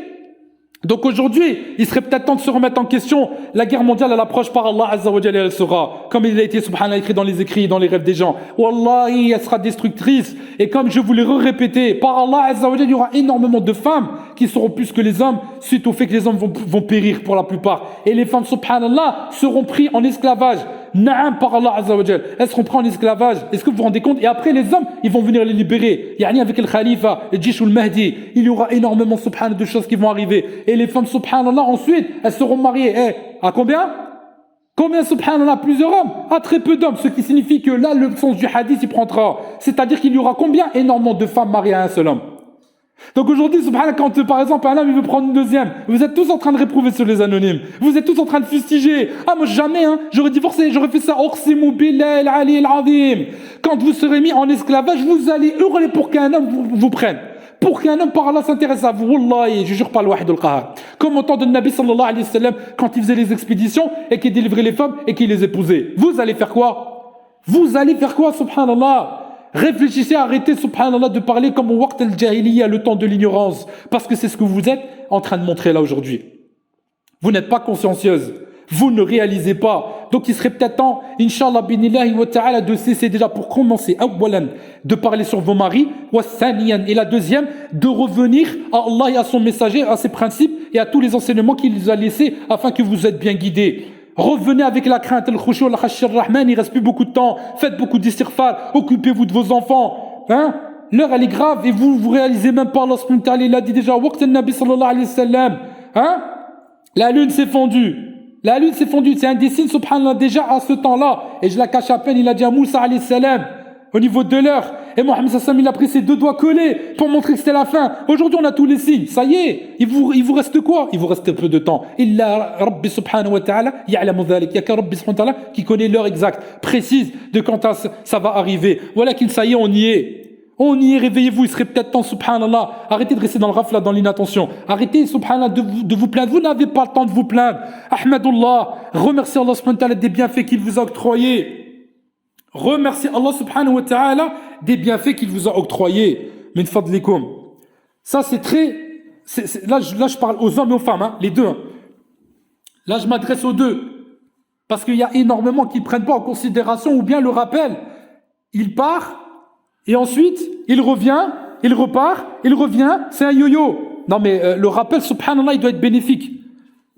Donc aujourd'hui, il serait peut-être temps de se remettre en question. La guerre mondiale, elle approche par Allah Azza wa Jalla, elle sera, comme il a été subhanallah écrit dans les écrits, dans les rêves des gens. Wallahi, elle sera destructrice. Et comme je vous l'ai répété, par Allah Azza wa Jalla, il y aura énormément de femmes qui seront plus que les hommes, suite au fait que les hommes vont périr pour la plupart. Et les femmes, subhanallah, seront prises en esclavage. Naam, par Allah Azza wa Jalla. Elles seront prises en esclavage. Est-ce que vous vous rendez compte? Et après, les hommes, ils vont venir les libérer. Yani avec le Khalifa, le Jish ou le Mahdi, il y aura énormément, subhanallah, de choses qui vont arriver. Et les femmes, subhanallah, ensuite, elles seront mariées. À combien? Combien, subhanallah? Plusieurs hommes? À très peu d'hommes. Ce qui signifie que là, le sens du hadith, il prendra. C'est-à-dire qu'il y aura combien? Énormément de femmes mariées à un seul homme. Donc aujourd'hui, subhanallah, quand par exemple un homme il veut prendre une deuxième, vous êtes tous en train de réprouver sur les anonymes. Vous êtes tous en train de fustiger. Ah moi jamais, j'aurais divorcé, j'aurais fait ça. Uqsimu billahi al-ali al-azim. Quand vous serez mis en esclavage, vous allez hurler pour qu'un homme vous prenne. Pour qu'un homme par Allah s'intéresse à vous. Wallahi, je jure par le wahid al-qahar. Comme au temps de Nabi sallallahu alayhi wa sallam, quand il faisait les expéditions et qu'il délivrait les femmes et qu'il les épousait. Vous allez faire quoi? Vous allez faire quoi, subhanallah? Réfléchissez, arrêtez, subhanallah, de parler comme au waqt al-jahiliya, le temps de l'ignorance. Parce que c'est ce que vous êtes en train de montrer là aujourd'hui. Vous n'êtes pas consciencieuse. Vous ne réalisez pas. Donc il serait peut-être temps, Inch'Allah, binillahi wa ta'ala, de cesser déjà pour commencer, awwalan, de parler sur vos maris, wa thaniyan, et la deuxième, de revenir à Allah et à son messager, à ses principes et à tous les enseignements qu'il nous a laissés afin que vous êtes bien guidés. Revenez avec la crainte, le khushu, le khash ar-Rahman, il reste plus beaucoup de temps. Faites beaucoup d'istighfar, occupez-vous de vos enfants. L'heure elle est grave et vous réalisez même pas, Allah subhanahu wa ta'ala, il a dit déjà, waqt al-Nabi sallallahu alayhi wa sallam. La lune s'est fondue. La lune s'est fondue, c'est un des signes, subhanallah, déjà à ce temps-là. Et je la cache à peine, il a dit à Moussa alayhi salam, au niveau de l'heure. Et Mohammed sallam, il a pris ses deux doigts collés pour montrer que c'était la fin. Aujourd'hui, on a tous les signes. Ça y est. Il vous reste quoi? Il vous reste peu de temps. Illa Rabbi subhanahu wa ta'ala, ya'lamu dhalik. Il y a qu'un Rabbi subhanahu wa ta'ala qui connaît l'heure exacte, précise de quand ça va arriver. Voilà qu'il, ça y est, on y est. On y est, réveillez-vous, il serait peut-être temps, subhanallah. Arrêtez de rester dans le rafla, dans l'inattention. Arrêtez, subhanallah, de vous plaindre. Vous n'avez pas le temps de vous plaindre. Ahmadullah, remerciez Allah subhanahu wa ta'ala des bienfaits qu'il vous a octroyés. Remerciez Allah subhanahu wa ta'ala des bienfaits qu'il vous a octroyés. Min fadlikum. Ça, c'est très... Là, je parle aux hommes et aux femmes, les deux. Là, je m'adresse aux deux. Parce qu'il y a énormément qui ne prennent pas en considération ou bien le rappel. Il part... Et ensuite, il revient, il repart, il revient, c'est un yo-yo. Non mais le rappel, subhanallah, il doit être bénéfique.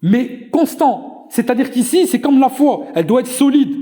Mais constant. C'est-à-dire qu'ici, c'est comme la foi. Elle doit être solide.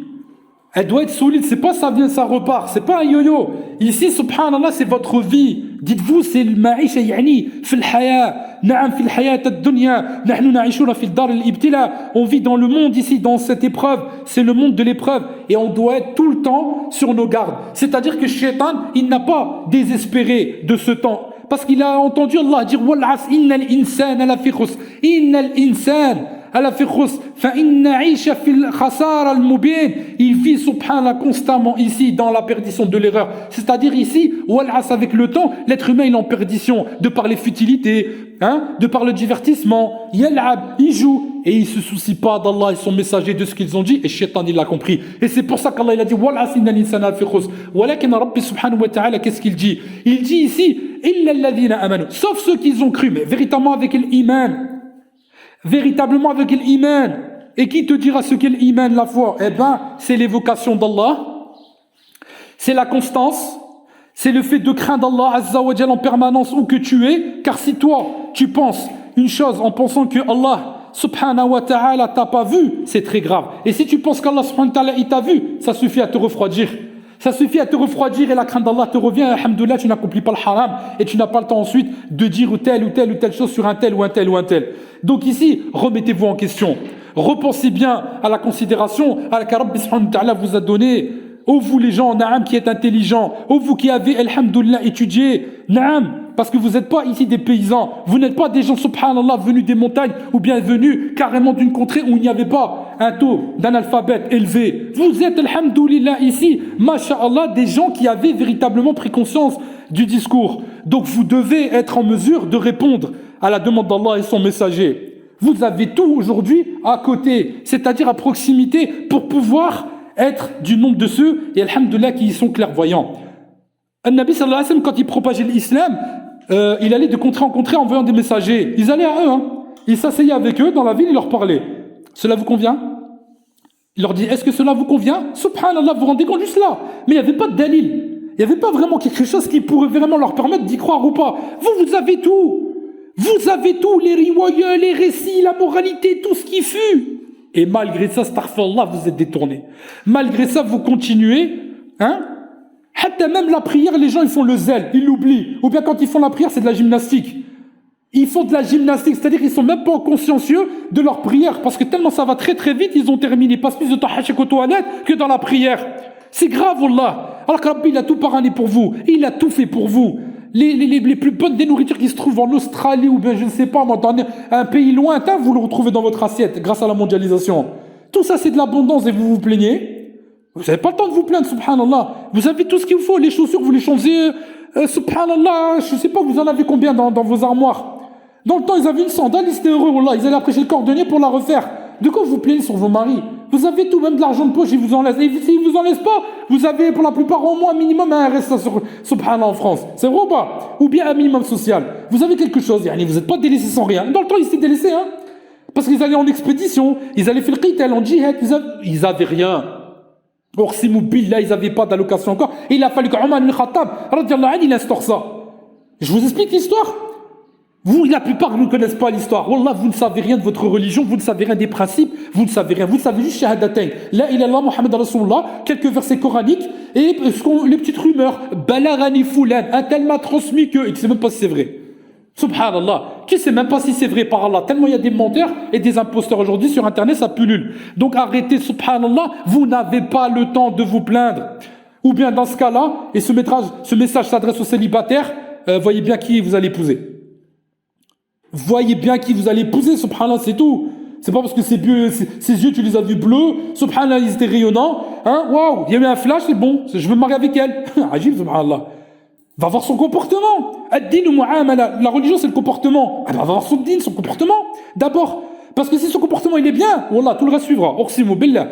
Elle doit être solide. C'est pas ça vient, ça repart. C'est pas un yo-yo. Ici, subhanallah, c'est votre vie. Dites-vous, c'est le ma'isha yani, fil haya, na'am fil hayat ad-dunya, nahnu na'ishuna fil dar al-ibtila. On vit dans le monde ici, dans cette épreuve. C'est le monde de l'épreuve. Et on doit être tout le temps sur nos gardes. C'est-à-dire que Shaitan, il n'a pas désespéré de ce temps. Parce qu'il a entendu Allah dire, Wal'as innal insan ala fi khus. Innal insan ala fi khus. Fa inna isha fil khasar al-mubin. Il vit, subhanallah, constamment ici, dans la perdition de l'erreur. C'est-à-dire ici, Wal'as avec le temps, l'être humain, il est en perdition. De par les futilités, de par le divertissement. Yal'ab, il joue. Et il ne se soucie pas d'Allah et son messager de ce qu'ils ont dit. Et Shaitan, il l'a compris. Et c'est pour ça qu'Allah, il a dit, Wal'as innal insana ala fi khus. Walakin Rabbi subhanahu wa ta'ala, qu'est-ce qu'il dit? Il dit ici, illa alladhina amanu. Sauf ceux qui ont cru, mais véritablement avec l'iman. Véritablement avec l'iman. Et qui te dira ce qu'est l'iman, la foi? Eh ben, c'est l'évocation d'Allah. C'est la constance. C'est le fait de craindre Allah Azza wa Jalla en permanence où que tu es. Car si toi, tu penses une chose en pensant que Allah subhanahu wa ta'ala t'a pas vu, c'est très grave. Et si tu penses qu'Allah subhanahu wa ta'ala il t'a vu, ça suffit à te refroidir. Ça suffit à te refroidir et la crainte d'Allah te revient. Alhamdoulilah, tu n'accomplis pas le haram et tu n'as pas le temps ensuite de dire telle ou telle chose sur un tel ou un tel ou un tel. Donc ici, remettez-vous en question. Repensez bien à la considération à la Rabbi subhanahu wa ta'ala vous a donné. Oh vous les gens, naam, qui êtes intelligents. Oh vous qui avez, alhamdoulilah, étudié. Naam, parce que vous n'êtes pas ici des paysans. Vous n'êtes pas des gens, subhanallah, venus des montagnes ou bien venus carrément d'une contrée où il n'y avait pas un taux d'analphabète élevé. Vous êtes, alhamdoulilah, ici, masha'Allah, des gens qui avaient véritablement pris conscience du discours. Donc vous devez être en mesure de répondre à la demande d'Allah et son messager. Vous avez tout aujourd'hui à côté, c'est-à-dire à proximité pour pouvoir être du nombre de ceux, et alhamdoulilah, qui y sont clairvoyants. An-Nabi sallallahu alayhi wa sallam, quand il propageait l'islam, il allait de contrée en contrée envoyant des messagers. Ils allaient à eux, il s'asseyait avec eux dans la ville, il leur parlait. Cela vous convient? Il leur dit, est-ce que cela vous convient? Subhanallah, vous vous rendez compte juste là? Mais il n'y avait pas de dalil. Il n'y avait pas vraiment quelque chose qui pourrait vraiment leur permettre d'y croire ou pas. Vous avez tout. Vous avez tout, les riwayas, les récits, la moralité, tout ce qui fut. Et malgré ça, astaghfirullah, vous êtes détournés. Malgré ça, vous continuez, Hatta même la prière, les gens, ils font le zèle, ils l'oublient. Ou bien quand ils font la prière, c'est de la gymnastique. Ils font de la gymnastique, c'est-à-dire qu'ils sont même pas consciencieux de leur prière, parce que tellement ça va très très vite, ils ont terminé. Ils passent plus de temps aux toilettes que dans la prière. C'est grave, wallah. Alors que Rabbi, il a tout parrainé pour vous. Il a tout fait pour vous. Les plus bonnes des nourritures qui se trouvent en Australie ou bien je ne sais pas, dans un pays lointain, vous le retrouvez dans votre assiette grâce à la mondialisation. Tout ça, c'est de l'abondance et vous vous plaignez. Vous n'avez pas le temps de vous plaindre, subhanallah. Vous avez tout ce qu'il vous faut. Les chaussures, vous les changez, subhanallah. Je ne sais pas, vous en avez combien dans vos armoires. Dans le temps, ils avaient une sandale, ils étaient heureux, wallah. Ils allaient après chez le cordonnier pour la refaire. De quoi vous plaignez sur vos maris? Vous avez tout, même de l'argent de poche, ils vous en laissent. Et s'ils vous en laissent pas, vous avez pour la plupart au moins un minimum un reste sur subhanallah en France. C'est vrai ou pas? Ou bien un minimum social. Vous avez quelque chose, yani vous n'êtes pas délaissé sans rien. Dans le temps, ils s'étaient délaissés, parce qu'ils allaient en expédition, ils allaient faire le qital, en djihad, ils avaient rien. Or, si billah, ils n'avaient pas d'allocation encore. Et il a fallu qu'Omar ibn Khattab, radiallahu anhu, il instaure ça. Je vous explique l'histoire. Vous, la plupart ne connaissent pas l'histoire. Wallah, vous ne savez rien de votre religion, vous ne savez rien des principes, vous ne savez rien. Vous savez juste shahadatayn. La ilaha illallah Muhammad Rasulullah, quelques versets coraniques et les petites rumeurs. Balagani fulan, un tel m'a transmis que, et qui ne sait même pas si c'est vrai. Subhanallah. Qui ne sait même pas si c'est vrai par Allah? Tellement il y a des menteurs et des imposteurs aujourd'hui sur internet, ça pullule. Donc arrêtez, subhanallah, vous n'avez pas le temps de vous plaindre. Ou bien dans ce cas-là, et ce message s'adresse aux célibataires, voyez bien qui vous allez épouser. Voyez bien qui vous allez épouser, subhanallah, c'est tout. C'est pas parce que ses yeux, tu les as vus bleus, subhanallah, ils étaient rayonnants, waouh, il y a eu un flash, c'est bon, je veux me marier avec elle. Ajib, subhanallah. Va voir son comportement. Ad-din ou mu'amala. La religion, c'est le comportement. Va voir son din, son comportement. D'abord. Parce que si son comportement, il est bien, wallah, tout le reste suivra. Orsimu billah.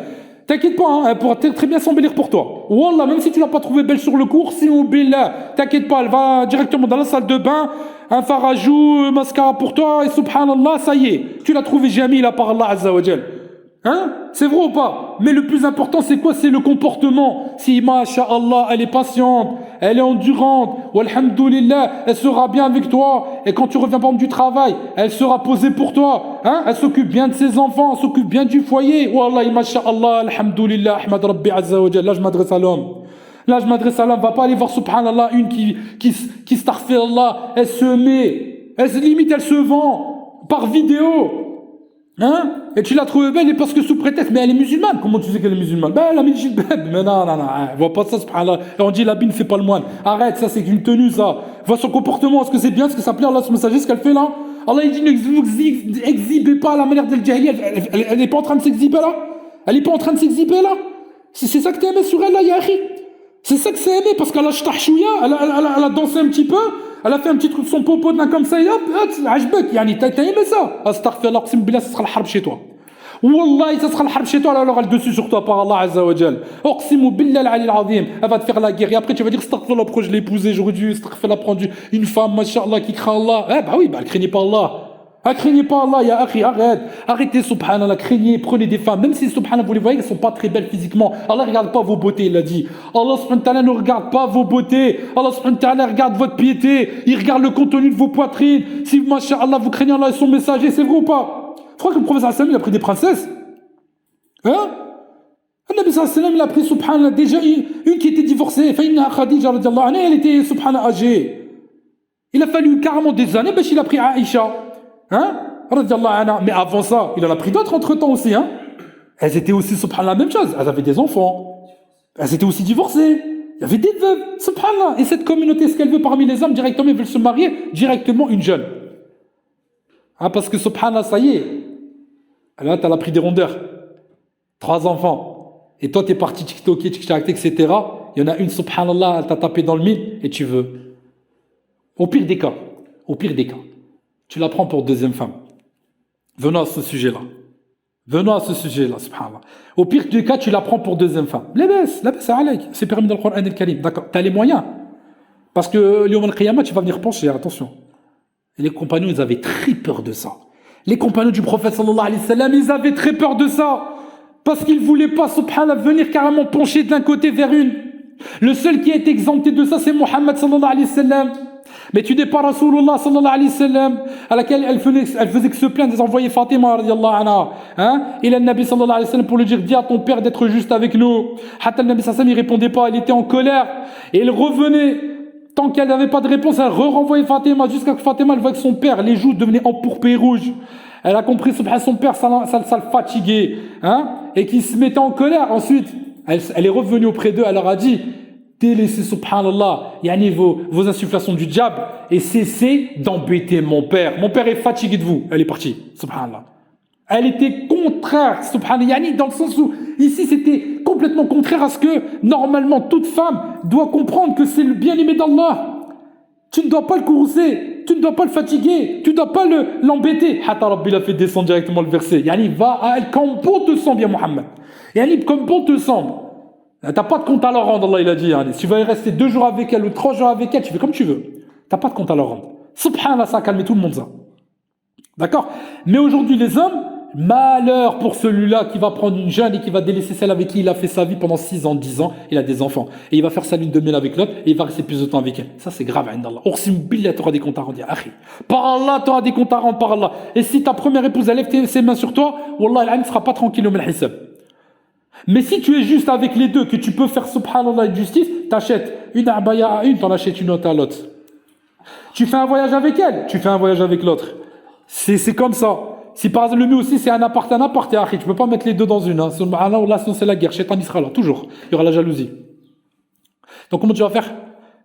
T'inquiète pas, elle pourra très bien s'embellir pour toi. Wallah, même si tu l'as pas trouvée belle sur le coup, orsimu billah. T'inquiète pas, elle va directement dans la salle de bain, un farajou, mascara pour toi, et subhanallah, ça y est. Tu l'as trouvé jamila par Allah Azza wa Jal. C'est vrai ou pas? Mais le plus important, c'est quoi? C'est le comportement. Si, masha'Allah, elle est patiente, elle est endurante, walhamdulillah, elle sera bien avec toi. Et quand tu reviens par exemple du travail, elle sera posée pour toi. Elle s'occupe bien de ses enfants, elle s'occupe bien du foyer. Wallahi, masha'Allah, alhamdulillah, ahmad rabbi azza wa jalla. Là, je m'adresse à l'homme. Là, je m'adresse à l'homme. Va pas aller voir, subhanallah, une qui starfirullah, elle se met, limite, elle se vend par vidéo. Et tu l'as trouvée belle et parce que sous prétexte, mais elle est musulmane. Comment tu sais qu'elle est musulmane? Ben, elle a mis le jilbab. Mais non, vois pas ça, subhanallah. Et on dit l'habit ne fait pas le moine. Arrête, ça c'est une tenue, ça. Vois son comportement, est-ce que c'est bien, est-ce que ça plaît à Allah, ce messager, ce qu'elle fait là? Allah il dit ne vous exhibez pas à la manière d'El Jahili. Elle n'est pas en train de s'exhiber là? Elle n'est pas en train de s'exhiber là? C'est ça que t'as aimé sur elle là, Yahi? C'est ça que c'est aimé parce qu'elle a shtahchouya, elle a dansé un petit peu. Elle a fait un petit truc de son popo comme ça, et hop, ajbek, yani, t'as aimé ça? Astaghfirullah, qsim billah, ça sera le harb chez toi. Wallahi, ça sera le harb chez toi, alors elle est dessus sur toi par Allah Azza wa Jal. Uqsimu billah al-ali al-azim. Elle va te faire la guerre, et après tu vas dire, astaghfirullah, pourquoi je l'ai épousée, j'aurais dû, astaghfirullah, prendre une femme, mashallah, qui craint Allah. Elle craignait pas Allah. Craignez pas Allah, ya akhi, arrêtez, subhanallah, craignez, prenez des femmes, même si, subhanallah, vous les voyez, elles sont pas très belles physiquement. Allah ne regarde pas vos beautés, il a dit. Allah, subhanallah, ta'ala, ne regarde pas vos beautés. Allah, subhanallah, ta'ala, regarde votre piété. Il regarde le contenu de vos poitrines. Si, masha'Allah, vous craignez Allah et son messager, c'est vrai ou pas? Je crois que le prophète sallam, il a pris des princesses. Le Nabi sallam, il a pris, subhanallah, déjà une qui était divorcée. Faïna Khadija, radiallahu anha, elle était, subhanallah, âgée. Il a fallu carrément des années, parce qu'il a pris Aïcha. radiallahu anha. Mais avant ça, il en a pris d'autres entre-temps aussi. Hein. Elles étaient aussi, subhanallah, la même chose. Elles avaient des enfants. Elles étaient aussi divorcées. Il y avait des veuves, subhanallah. Et cette communauté, ce qu'elle veut parmi les hommes, directement, ils veulent se marier directement une jeune. Hein, parce que subhanallah, ça y est. Là, t'as pris des rondeurs. 3 enfants. Et toi, t'es parti TikToker, etc. Il y en a une, subhanallah, elle t'a tapé dans le mille et tu veux. Au pire des cas, tu la prends pour deuxième femme. Venons à ce sujet-là, subhanallah. Au pire des cas, tu la prends pour deuxième femme. La baisse, c'est permis dans le Coran al-Karim. D'accord, t'as les moyens. Parce que le Yawm al-Qiyamah, tu vas venir pencher, attention. Et les compagnons, ils avaient très peur de ça. Les compagnons du prophète sallallahu alayhi wa sallam, ils avaient très peur de ça. Parce qu'ils ne voulaient pas, subhanallah, venir carrément pencher d'un côté vers une. Le seul qui est exempté de ça, c'est Muhammad sallallahu alayhi wa sallam. Mais tu n'es pas Rasulullah sallallahu alayhi wa sallam, à laquelle elle faisait que se plaindre des envoyés Fatima radiallahu anha. Hein? Il a le Nabi sallallahu alayhi wa sallam pour lui dire, dis à ton père d'être juste avec nous. Hatta le Nabi sallallahu alayhi wa sallam, il répondait pas, il était en colère. Et il revenait. Tant qu'elle n'avait pas de réponse, elle renvoyait Fatima, jusqu'à ce que Fatima elle voit que son père, les joues devenaient empourprées et rouges. Elle a compris, son père, ça le fatiguait, hein, et qu'il se mettait en colère. Ensuite, elle est revenue auprès d'eux, elle leur a dit, délaissez, subhanallah, yani vos insufflations du diable, et cessez d'embêter mon père. Mon père est fatigué de vous. Elle est partie, subhanallah. Elle était contraire, subhanallah, yani dans le sens où, ici, c'était complètement contraire à ce que, normalement, toute femme doit comprendre que c'est le bien-aimé d'Allah. Tu ne dois pas le courser, tu ne dois pas le fatiguer, tu ne dois pas l'embêter. Hatta Rabbi l'a fait descendre directement le verset. Yani, va à elle comme bon te semble, bien Muhammad. Yani, comme bon te semble. T'as pas de compte à leur rendre, Allah il a dit. Yani. Si tu vas y rester 2 jours avec elle ou 3 jours avec elle, tu fais comme tu veux. T'as pas de compte à leur rendre. Subhanallah, ça a calmé tout le monde, ça. D'accord? Mais aujourd'hui, les hommes, malheur pour celui-là qui va prendre une jeune et qui va délaisser celle avec qui il a fait sa vie pendant 6 ans, 10 ans, il a des enfants. Et il va faire sa lune de miel avec l'autre et il va rester plus de temps avec elle. Ça, c'est grave, indallah. Ursim billah, tu auras des comptes à rendre. Par Allah, tu auras des comptes à rendre par Allah. Et si ta première épouse, elle lève ses mains sur toi, Wallah, elle ne sera pas tranquille au hisab. Mais si tu es juste avec les deux, que tu peux faire subhanallah une justice, t'achètes une abaya à une, t'en achètes une autre à l'autre. Tu fais un voyage avec elle, tu fais un voyage avec l'autre. C'est comme ça. Si par exemple le mieux aussi c'est un appart, tu peux pas mettre les deux dans une. Hein. Sinon c'est la guerre, Shaitan il sera là, toujours. Il y aura la jalousie. Donc comment tu vas faire?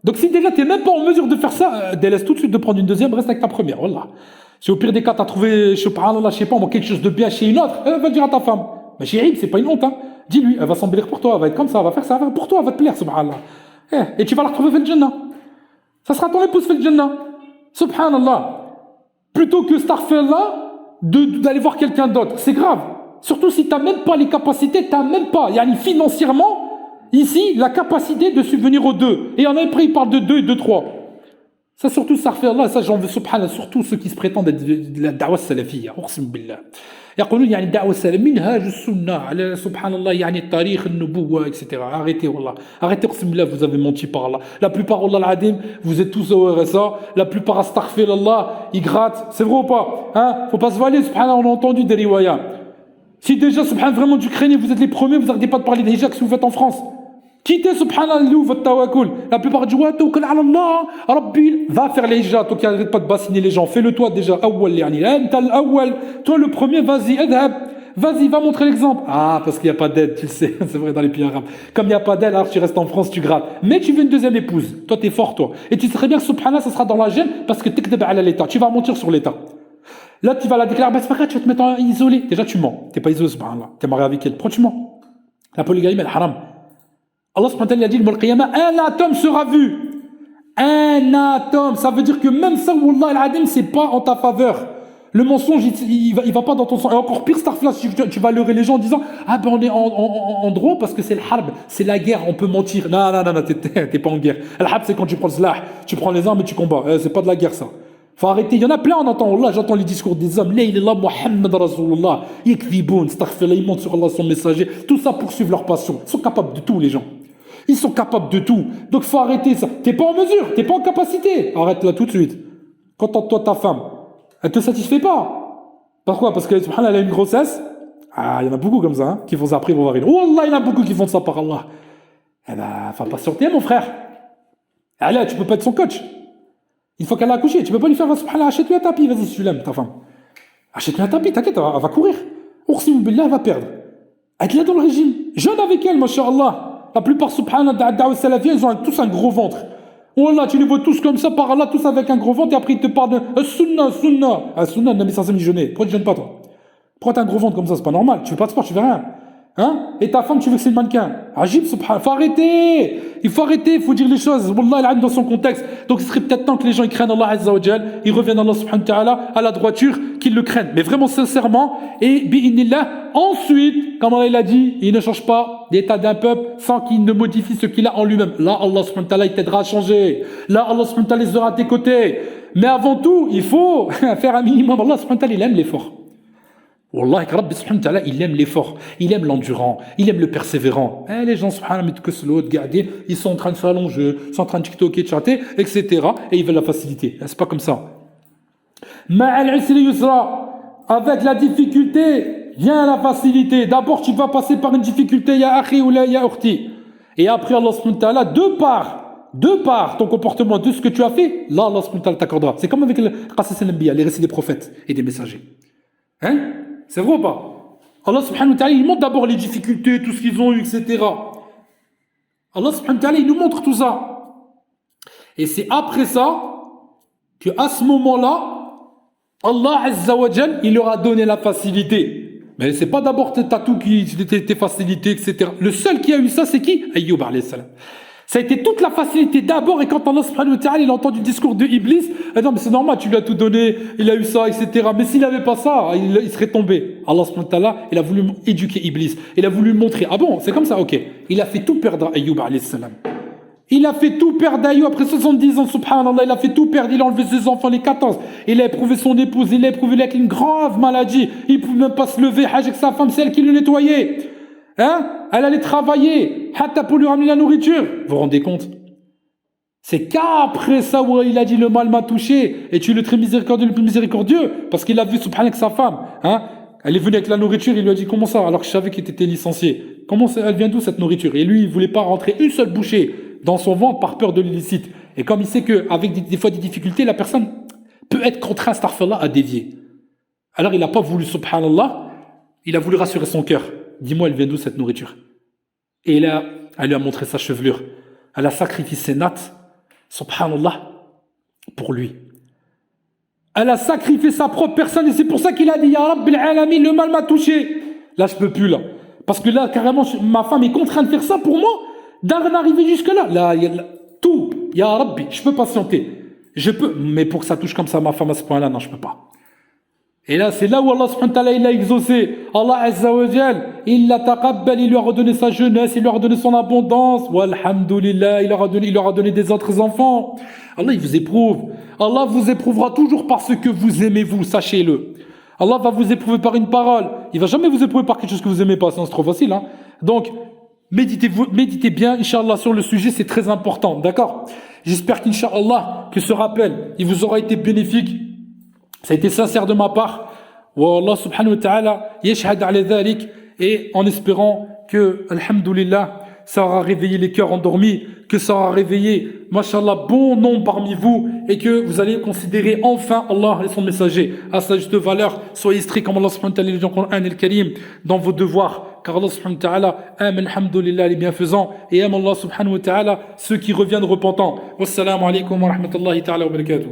Donc si déjà tu n'es même pas en mesure de faire ça, délaisse tout de suite de prendre une deuxième, reste avec ta première. Voilà. Si au pire des cas tu as trouvé, je sais pas, quelque chose de bien chez une autre, va le dire à ta femme. Mais chérie, c'est pas une honte. Hein. Dis-lui, elle va s'embellir pour toi, elle va être comme ça, elle va faire ça, pour toi, elle va te plaire, subhanallah. Et tu vas la retrouver fait le Jannah. Ça sera ton épouse fait le Jannah. Subhanallah. Plutôt que starfella d'aller voir quelqu'un d'autre. C'est grave. Surtout si tu n'as même pas les capacités, tu n'as même pas, financièrement, ici, la capacité de subvenir aux deux. Et en après, il parle de 2 et de 3. Ça, surtout, starfella, ça, j'en veux, subhanallah, surtout ceux qui se prétendent être de la da'wa salafiyya. Uqsim billah. يقولون يعني الدعوة السلفية منهاج السنة على سبحان الله يعني تاريخ النبوة etc. Arrêtez wallah. Arrêtez قسم بالله, vous avez menti par Allah. La plupart wallah al-adim, vous êtes tous au RSA. La plupart astaghfirullah, ils grattent. C'est vrai ou pas? Hein? Faut pas se valer, subhanallah, on a entendu des riwayas. Si déjà subhanallah vraiment du craignez, vous êtes les premiers, vous n'arrêtez pas de parler des hijab que vous faites en France. Quittez subhanallah votre tawakkul. La plupart du tawakkul ala Allah, Rabbi, va faire les hijab, toi qui n'arrête pas de bassiner les gens. Fais-le toi déjà, awwal yani, anta al-awwal. Toi le premier, vas-y, adhab. Vas-y, va montrer l'exemple. Ah, parce qu'il n'y a pas d'aide, tu le sais, c'est vrai dans les pays arabes. Comme il n'y a pas d'aide, alors tu restes en France, tu grattes. Mais tu veux une deuxième épouse. Toi, t'es fort, toi. Et tu sais très bien que subhanallah, ça sera dans la gêne parce que t'es à l'État. Tu vas mentir sur l'État. Là, tu vas la déclarer, bah, c'est pas grave, tu vas te mettre isolé. Déjà, tu mens. T'es pas isolé, subhanallah. T'es marié avec elle. Pourquoi tu mens? La polygamie, elle est haram. Allah subhanahu wa ta'ala a dit, un atome sera vu. Un atome. Ça veut dire que même ça, wallah al-adim, c'est pas en ta faveur. Le mensonge, il va pas dans ton sens. Et encore pire, Starfla, tu vas leurrer les gens en disant, ah ben on est en droit parce que c'est le harb, c'est la guerre, on peut mentir. Non, t'es pas en guerre. Le harb, c'est quand tu prends le silah, tu prends les armes et tu combats. C'est pas de la guerre, ça. Faut arrêter. Il y en a plein, on entend. Allah, j'entends les discours des hommes. La ilaha Muhammad Rasulullah. Yakviboun, Starfla, ils montent sur Allah, son messager. Tout ça pour suivre leur passion. Ils sont capables de tout, les gens. Ils sont capables de tout. Donc faut arrêter ça. T'es pas en mesure, t'es pas en capacité. Arrête-la tout de suite. Contente-toi de ta femme. Elle te satisfait pas. Pourquoi? Parce que subhanallah, elle a une grossesse. Ah, il y en a beaucoup comme ça, hein, qui font ça après pour varier. Oh Allah, il y en a beaucoup qui font ça par Allah. Eh ben, faut pas sortir, mon frère. Allez, tu peux pas être son coach. Une fois qu'elle a accouché, tu peux pas lui faire subhanallah, achète-lui un tapis, vas-y, si tu l'aimes, ta femme. Achète-lui un tapis, t'inquiète, elle va courir. Oursim billah, elle va perdre. Elle est là dans le régime. Jeune avec elle, masha'Allah. La plupart, subhanallah, da'wa salafiyya, ils ont tous un gros ventre. Wallah, tu les vois tous comme ça, par Allah, tous avec un gros ventre, et après ils te parlent de sunnah, sunnah. Ah, sunnah, Nabi sallallahu jeûner. Pourquoi tu jeûnes pas, toi? Pourquoi t'as un gros ventre comme ça? C'est pas normal. Tu fais pas de sport, tu fais rien. Hein? Et ta femme, tu veux que c'est le mannequin. Ajib, subhanallah. Faut arrêter. Il faut dire les choses. Wallah, il a dans son contexte. Donc, il serait peut-être temps que les gens, ils craignent Allah Azza wa Jal. Ils reviennent à Allah subhanahu wa ta'ala, à la droiture, qu'ils le craignent. Mais vraiment, sincèrement. Et, bi'inillah, ensuite, comme Allah, il a dit, il ne change pas l'état d'un peuple sans qu'il ne modifie ce qu'il a en lui-même. Là, Allah subhanahu wa ta'ala, il t'aidera à changer. Là, Allah subhanahu wa ta'ala, il sera à tes côtés. Mais avant tout, il faut faire un minimum. Allah subhanahu wa ta'ala, il aime l'effort. Wallah, Rabbi subhanahu wa ta'ala, il aime l'effort, il aime l'endurant, il aime le persévérant. Les gens, subhanallah, que c'est l'autre, regardez, ils sont en train de faire long jeu, ils sont en train de tiktoker, de chanter, etc. Et ils veulent la facilité. C'est pas comme ça. Ma'al usri yusra, avec la difficulté, vient la facilité. D'abord, tu vas passer par une difficulté, ya akhi ou la ya ukhti. Et après, Allah subhanahu wa ta'ala, de par ton comportement, de ce que tu as fait, là, Allah subhanahu wa ta'ala t'accordera. C'est comme avec le qasas al-anbiya, les récits des prophètes et des messagers. Hein? C'est vrai ou pas? Allah subhanahu wa ta'ala, il montre d'abord les difficultés, tout ce qu'ils ont eu, etc. Allah subhanahu wa ta'ala, il nous montre tout ça. Et c'est après ça, que à ce moment-là, Allah azza wa jal, il leur a donné la facilité. Mais c'est pas d'abord tout qui, tes facilités, etc. Le seul qui a eu ça, c'est qui? Ayyub alayhi salam. Ça a été toute la facilité d'abord, et quand Allah subhanahu wa ta'ala, il a entendu le discours de Iblis, non mais c'est normal, tu lui as tout donné, il a eu ça, etc. Mais s'il n'avait pas ça, il serait tombé. Allah subhanahu wa ta'ala, il a voulu éduquer Iblis. Il a voulu montrer, ah bon, c'est comme ça, ok. Il a fait tout perdre à Ayyub alayhi salam. Il a fait tout perdre à Ayyub après 70 ans, subhanallah, il a fait tout perdre, il a enlevé ses enfants, les 14. Il a éprouvé son épouse, il a éprouvé avec une grave maladie. Il ne pouvait même pas se lever, avec sa femme, c'est elle qui le nettoyait. Hein? Elle allait travailler, hatta pour lui ramener la nourriture. Vous vous rendez compte? C'est qu'après ça où il a dit le mal m'a touché, et tu es le très miséricordieux, le plus miséricordieux, parce qu'il a vu subhanallah que sa femme, hein? Elle est venue avec la nourriture, il lui a dit comment ça? Alors que je savais qu'il était licencié. Comment ça, elle vient d'où cette nourriture? Et lui, il voulait pas rentrer une seule bouchée dans son ventre par peur de l'illicite. Et comme il sait qu'avec des fois des difficultés, la personne peut être contrainte, astaghfirullah, à dévier. Alors il n'a pas voulu, subhanallah, il a voulu rassurer son cœur. Dis-moi, elle vient d'où cette nourriture? Et là, elle lui a montré sa chevelure. Elle a sacrifié ses nattes, subhanallah, pour lui. Elle a sacrifié sa propre personne, et c'est pour ça qu'il a dit Ya Rabbil Alamin, le mal m'a touché. Là, je peux plus, là. Parce que là, carrément, ma femme est contrainte de faire ça pour moi, d'en arriver jusque-là. Là, tout. Ya Rabbi, je peux patienter. Je peux, mais pour que ça touche comme ça ma femme à ce point-là, non, je peux pas. Et là, c'est là où Allah subhanahu wa ta'ala, il a exaucé. Allah azza wa jal, il l'a taqabbal, il lui a redonné sa jeunesse, il lui a redonné son abondance. Walhamdulillah, il leur a donné des autres enfants. Allah, il vous éprouve. Allah vous éprouvera toujours par ce que vous aimez, vous, sachez-le. Allah va vous éprouver par une parole. Il va jamais vous éprouver par quelque chose que vous aimez pas, sinon c'est trop facile, hein. Donc, méditez bien, Inch'Allah, sur le sujet, c'est très important, d'accord? J'espère qu'Inch'Allah, que ce rappel, il vous aura été bénéfique. Ça a été sincère de ma part. Wallah subhanahu wa ta'ala yashhad ala dhalik, et en espérant que, alhamdulillah, ça aura réveillé les cœurs endormis, que ça aura réveillé, mashallah, bon nombre parmi vous, et que vous allez considérer enfin Allah et son messager à sa juste valeur. Soyez stricts comme Allah subhanahu wa ta'ala dit dans le Coran al-Karim, dans vos devoirs, car Allah subhanahu wa ta'ala aime, alhamdulillah, les bienfaisants, et aime Allah subhanahu wa ta'ala ceux qui reviennent repentants. Wassalamu alaikum wa rahmatullahi ta'ala wa barakatuh.